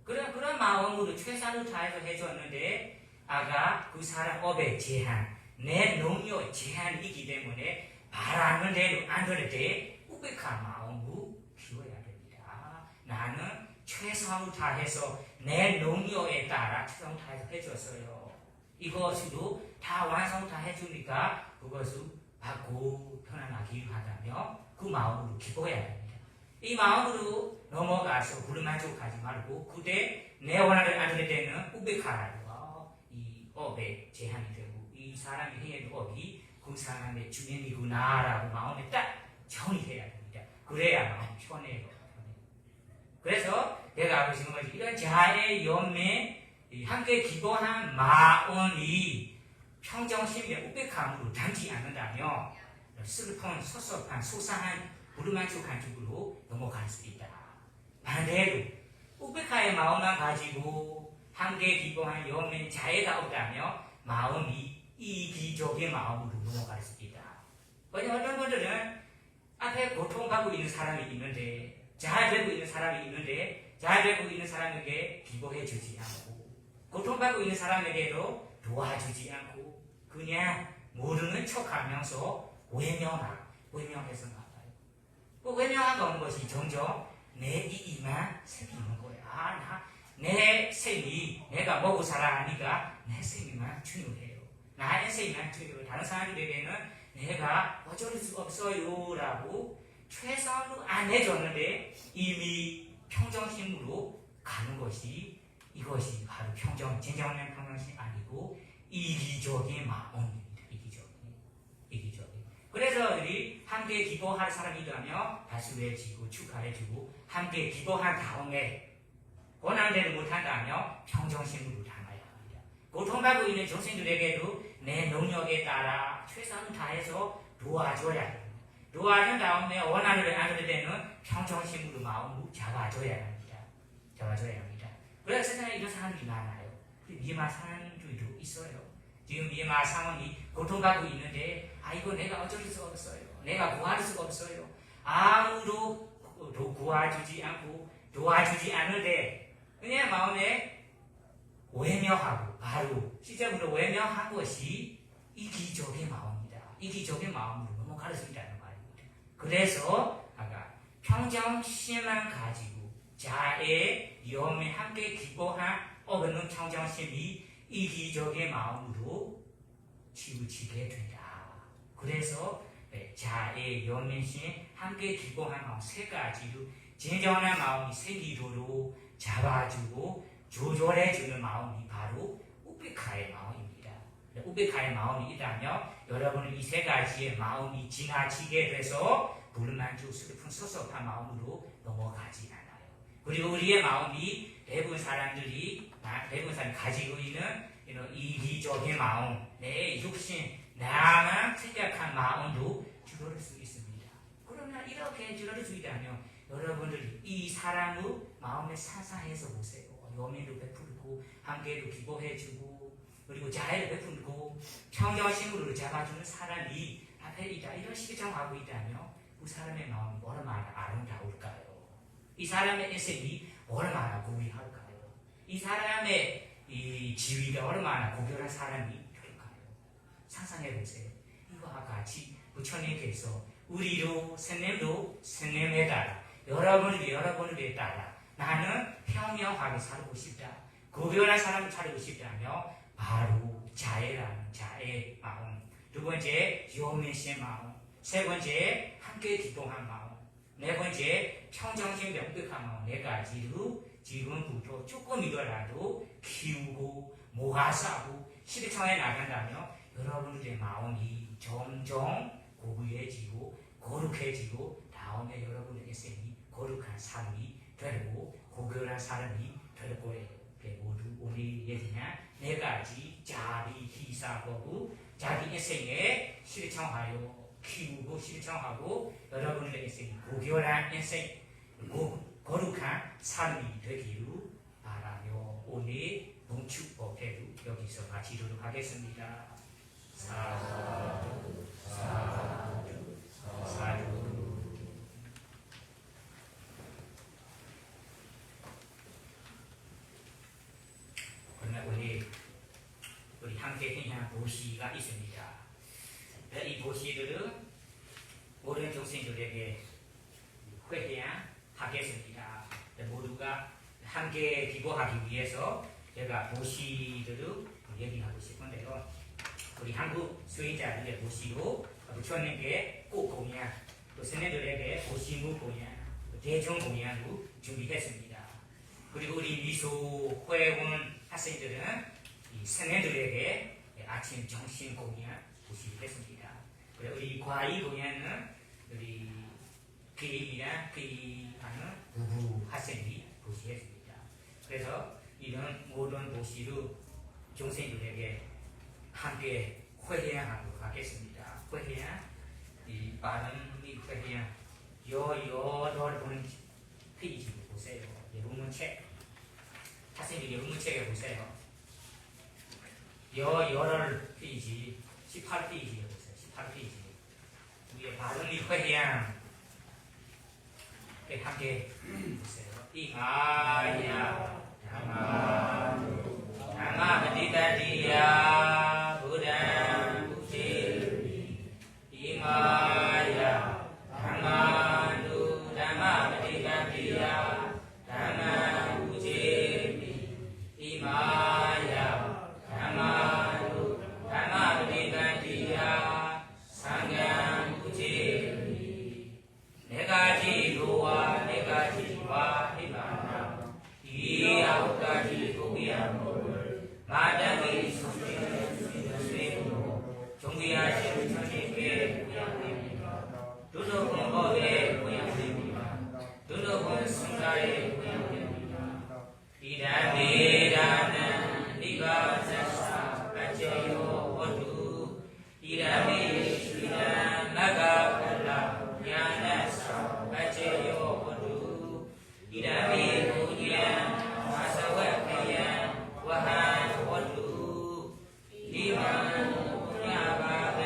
[SPEAKER 3] 그런 마음으로 최선을 다해서 해줬는데 아가 그 사람 업의 제한, 내 능력 제한이기 때문에 바라는 대로 안 될 때 우백한 마음으로 키워야 됩니다. 나는 최선을 다해서 내 능력에 따라 최선을 다해서 해줬어요. 이것으로 다 완성 다 해주니까 그것을 받고 편안하게 하다며 그 마음으로 기뻐해야 됩니다. 이 마음으로 넘어가서 불만족하지 말고 그때 내 원한을 안 될 때는 우백하라고 이 업에 제한이 되고 이 사람이 행해도 업이 그 사람의 주인이구나라고 마음에 딱 정의해야 됩니다. 그래야 마음이 편해요. 그래서 내가 하고 싶은 것이 이런 자의 연매 함께 기도한 마음이 평정심의 우백함으로 담지 않는다며 슬픈, 섭섭한, 속상한, 불만족한 쪽으로 넘어갈 수 있다. 반대로 우백함의 마음만 가지고 함께 기도한 연매 자애가 없다며 마음이 이기적인 마음으로 넘어갈 수 있다. 왜냐하면 어떤 분들은 앞에 고통받고 있는 사람이 있는데 잘 되고 있는 사람이 있는데 잘 되고 있는 사람에게 기도해 주지 않고 고통받고 있는 사람에게도 도와주지 않고 그냥 모르는 척하면서 외면해서 나가요. 그 외면하는 것이 점점 내 이익만 생기는 거야. 내 생이 내가 먹고 살아가니까 내 생이만 중요해요. 나의 생이만 중요해요. 다른 사람들에게는 내가 어쩔 수 없어요 라고 최선을 안 해줬는데 이미 평정심으로 가는 것이 이것이 바로 진정한 평정심이 아니고 이기적인 마음입니다. 이기적인. 그래서 우리 함께 기도할 사람이 있다며 다시 외치고 축하해주고 함께 기도한 다음에 원하는 못한다며 평정심으로 담아야 합니다. 고통받고 있는 정신들에게도 내 능력에 따라 최선을 다해서 도와줘야 합니다. 도와준 다음에 원하는 안 될 때는 평정심으로 마음으로 잡아줘야 합니다. 그래서 세상에 이런 사람들이 많아요. 미마 사람들도 있어요. 지금 미마 상황이 고통받고 있는데 이거 내가 어쩔 수 없어요. 내가 구할 수가 없어요. 아무도 구해주지 않고 도와주지 않는데 그냥 마음에 외면하고 바로 시작으로 외면한 것이 이기적인 마음입니다. 이기적인 마음으로 넘어갈 수 있다는 말입니다. 그래서 아까 평정심만 가지고 자의 염에 함께 기뻐한 없는 평정심이 이기적인 마음으로 치우치게 된다. 그래서 자의 염매심 함께 기뻐한 마음 세 가지로 진정한 마음이 생기도록 잡아주고 조절해주는 마음이 바로 우백하의 마음입니다. 우백하의 마음이 있다면 여러분은 이 세 가지의 마음이 지나치게 돼서 불만족, 슬픈, 섭섭한 마음으로 넘어가지 않아요. 그리고 우리의 마음이 대부분 사람이 가지고 있는 이런 이기적인 마음, 내 육신, 나만 생각한 마음도 줄어들 수 있습니다. 그러나 이렇게 줄어들 수 있다면 여러분들이 이 사람의 마음에 상상해서 보세요. 연민도 베풀고 함께도 기도해주고 그리고 자애를 베풀고 평정심으로 잡아주는 사람이 앞에 있다. 이런 시정하고 있다면 그 사람의 마음이 얼마나 아름다울까요? 이 사람의 인생이 얼마나 고귀할까요? 이 사람의 이 지위가 얼마나 고결한 사람이 될까요? 상상해보세요. 이와 같이 부처님께서 우리도 스님에 따라 여러분에 따라 나는 평명하게 살고 싶다. 고결한 사람을 살고 싶다며 바로 자애라는 자의 마음, 두 번째 용민심의 마음, 세 번째 함께 기도한 마음, 네 번째 평정심 명백한 마음, 네 가지로 지금부터 조금이더라도 키우고 모아싸고 12청에 나간다면 여러분들의 마음이 점점 고귀해지고 거룩해지고 다음에 여러분의 인생이 거룩한 삶이 되고 고결한 삶이 될 거예요. 모두 우리에 대한 네 가지 자비 기사하고 자기 인생에 실천하여 키우고 실천하고 여러분의 인생이 고결한 인생, 거룩한 삶이 되기를 바라며 오늘 봉축법회로 여기서 마치도록 하겠습니다. 사두 사두 사두. 그러면 우리 함께 행한 도시가 있습니다. 이 도시들은 모든 종생들에게 회개하겠습니다. 모두가 함께 기도하기 위해서 제가 도시들을 얘기하고 싶은데요. 우리 한국 수행자들의 도시로 부처님께 꼭 공양, 또 스님들에게 도시무 공양, 대중 공양으로 준비했습니다. 그리고 우리 미소 회원 학생들은 이 스님들에게 아침 정신 공양 부시했습니다. 그리고 우리 과이 공양은 우리 기이랑 기이하는 부부 학생이 부시했습니다. 그래서 이런 모든 도시로 종생들에게 함께 회개하도록 하겠습니다. 회개한 이 빠른 이 회개한 여덟 번 페이지 보세요. 예문책 학생들이 예문책에 보세요. 여덟 페이지 18페이지에 보세요. 18페이지 위에 빠른 이 회개한 함께 보세요. 이마야 나마디다디야 부담 부지 이마야 나마두 나마디다디야 나마 부지 이마야 나마두 나마디다디야 상양 부지 네 가지로와 네 가지와 해봐라 이 아홉 가지 고귀한 법을 마땅히 수행으로 정비하신 부처님께 고향됩니다. 두둑은 법에 고향됩니다. 두둑은 승가에 고향됩니다. 이라미라는 네가 자사 가져요 어두 이라미시란 나가 갈라 야나사 가져요 어두 이라미 고향 마사와카야 와한 원루 이만 야바간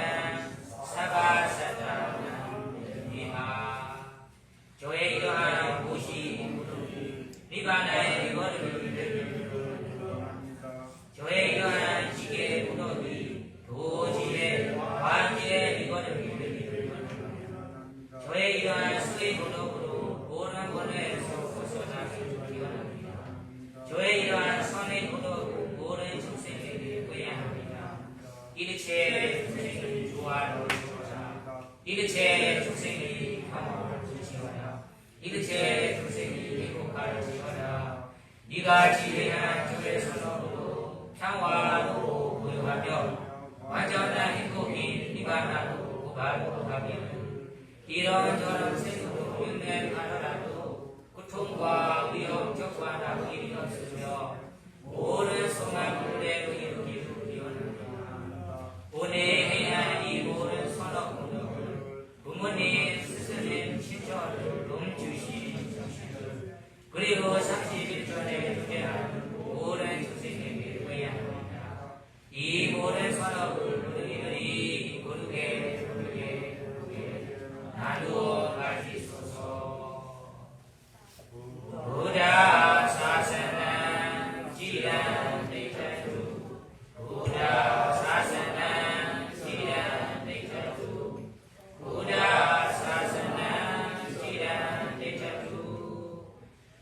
[SPEAKER 3] 사바사다난 이마 저의 이러한 곳이 리바나의 이거를 저의 이러한 지게 무덤이 도지의 관지의 이거를 저의 이러한 수의 무덤으로 오는 번에서 벗어나기를 기원합니다. 저의 이러한 선의 무덤 모든 중생에게 회양합니다. 이르체 중생을 조화로 주어라. 이르체 중생이 평화를 주시어라. 이르체 중생이 행복할지어다. 네가 지혜한 주의 선언으로 평화로 고요하며 완전한 행복인 니바나로 고발로 가기를 이런저런 생으로 윤회하더라도 고통과 위험 적과나 일이 없으며 모든 소망물대로 이루기를 기원합니다. 오늘 해야 할 이 모든 선업무덤을 부모님, 스승님, 친척을 넘주신 정신을 그리고 31전에 누게하는 모든 조생에게 회양합니다. 이 모든 선업을 우리들이 고르게 나누어 가지소서. 부다 사사나 지란 대자주 부다 사사나 지란 대자주 부다 사사나 지란 대자주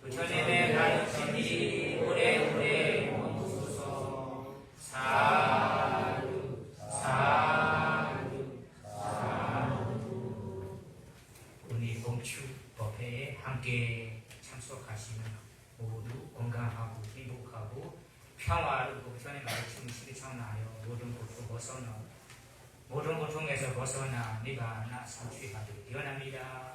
[SPEAKER 3] 부처님의 가르침이 오래오래 머무소서. 사두 사두 사두. 오늘 봉축법회에 함께 참석하시는 모두 건강하고 행복하고 평화롭고 부처님의 가르침을 실천하여 보선노 모든 고통에서 벗어나 니가 나 상주하도록 기원합니다.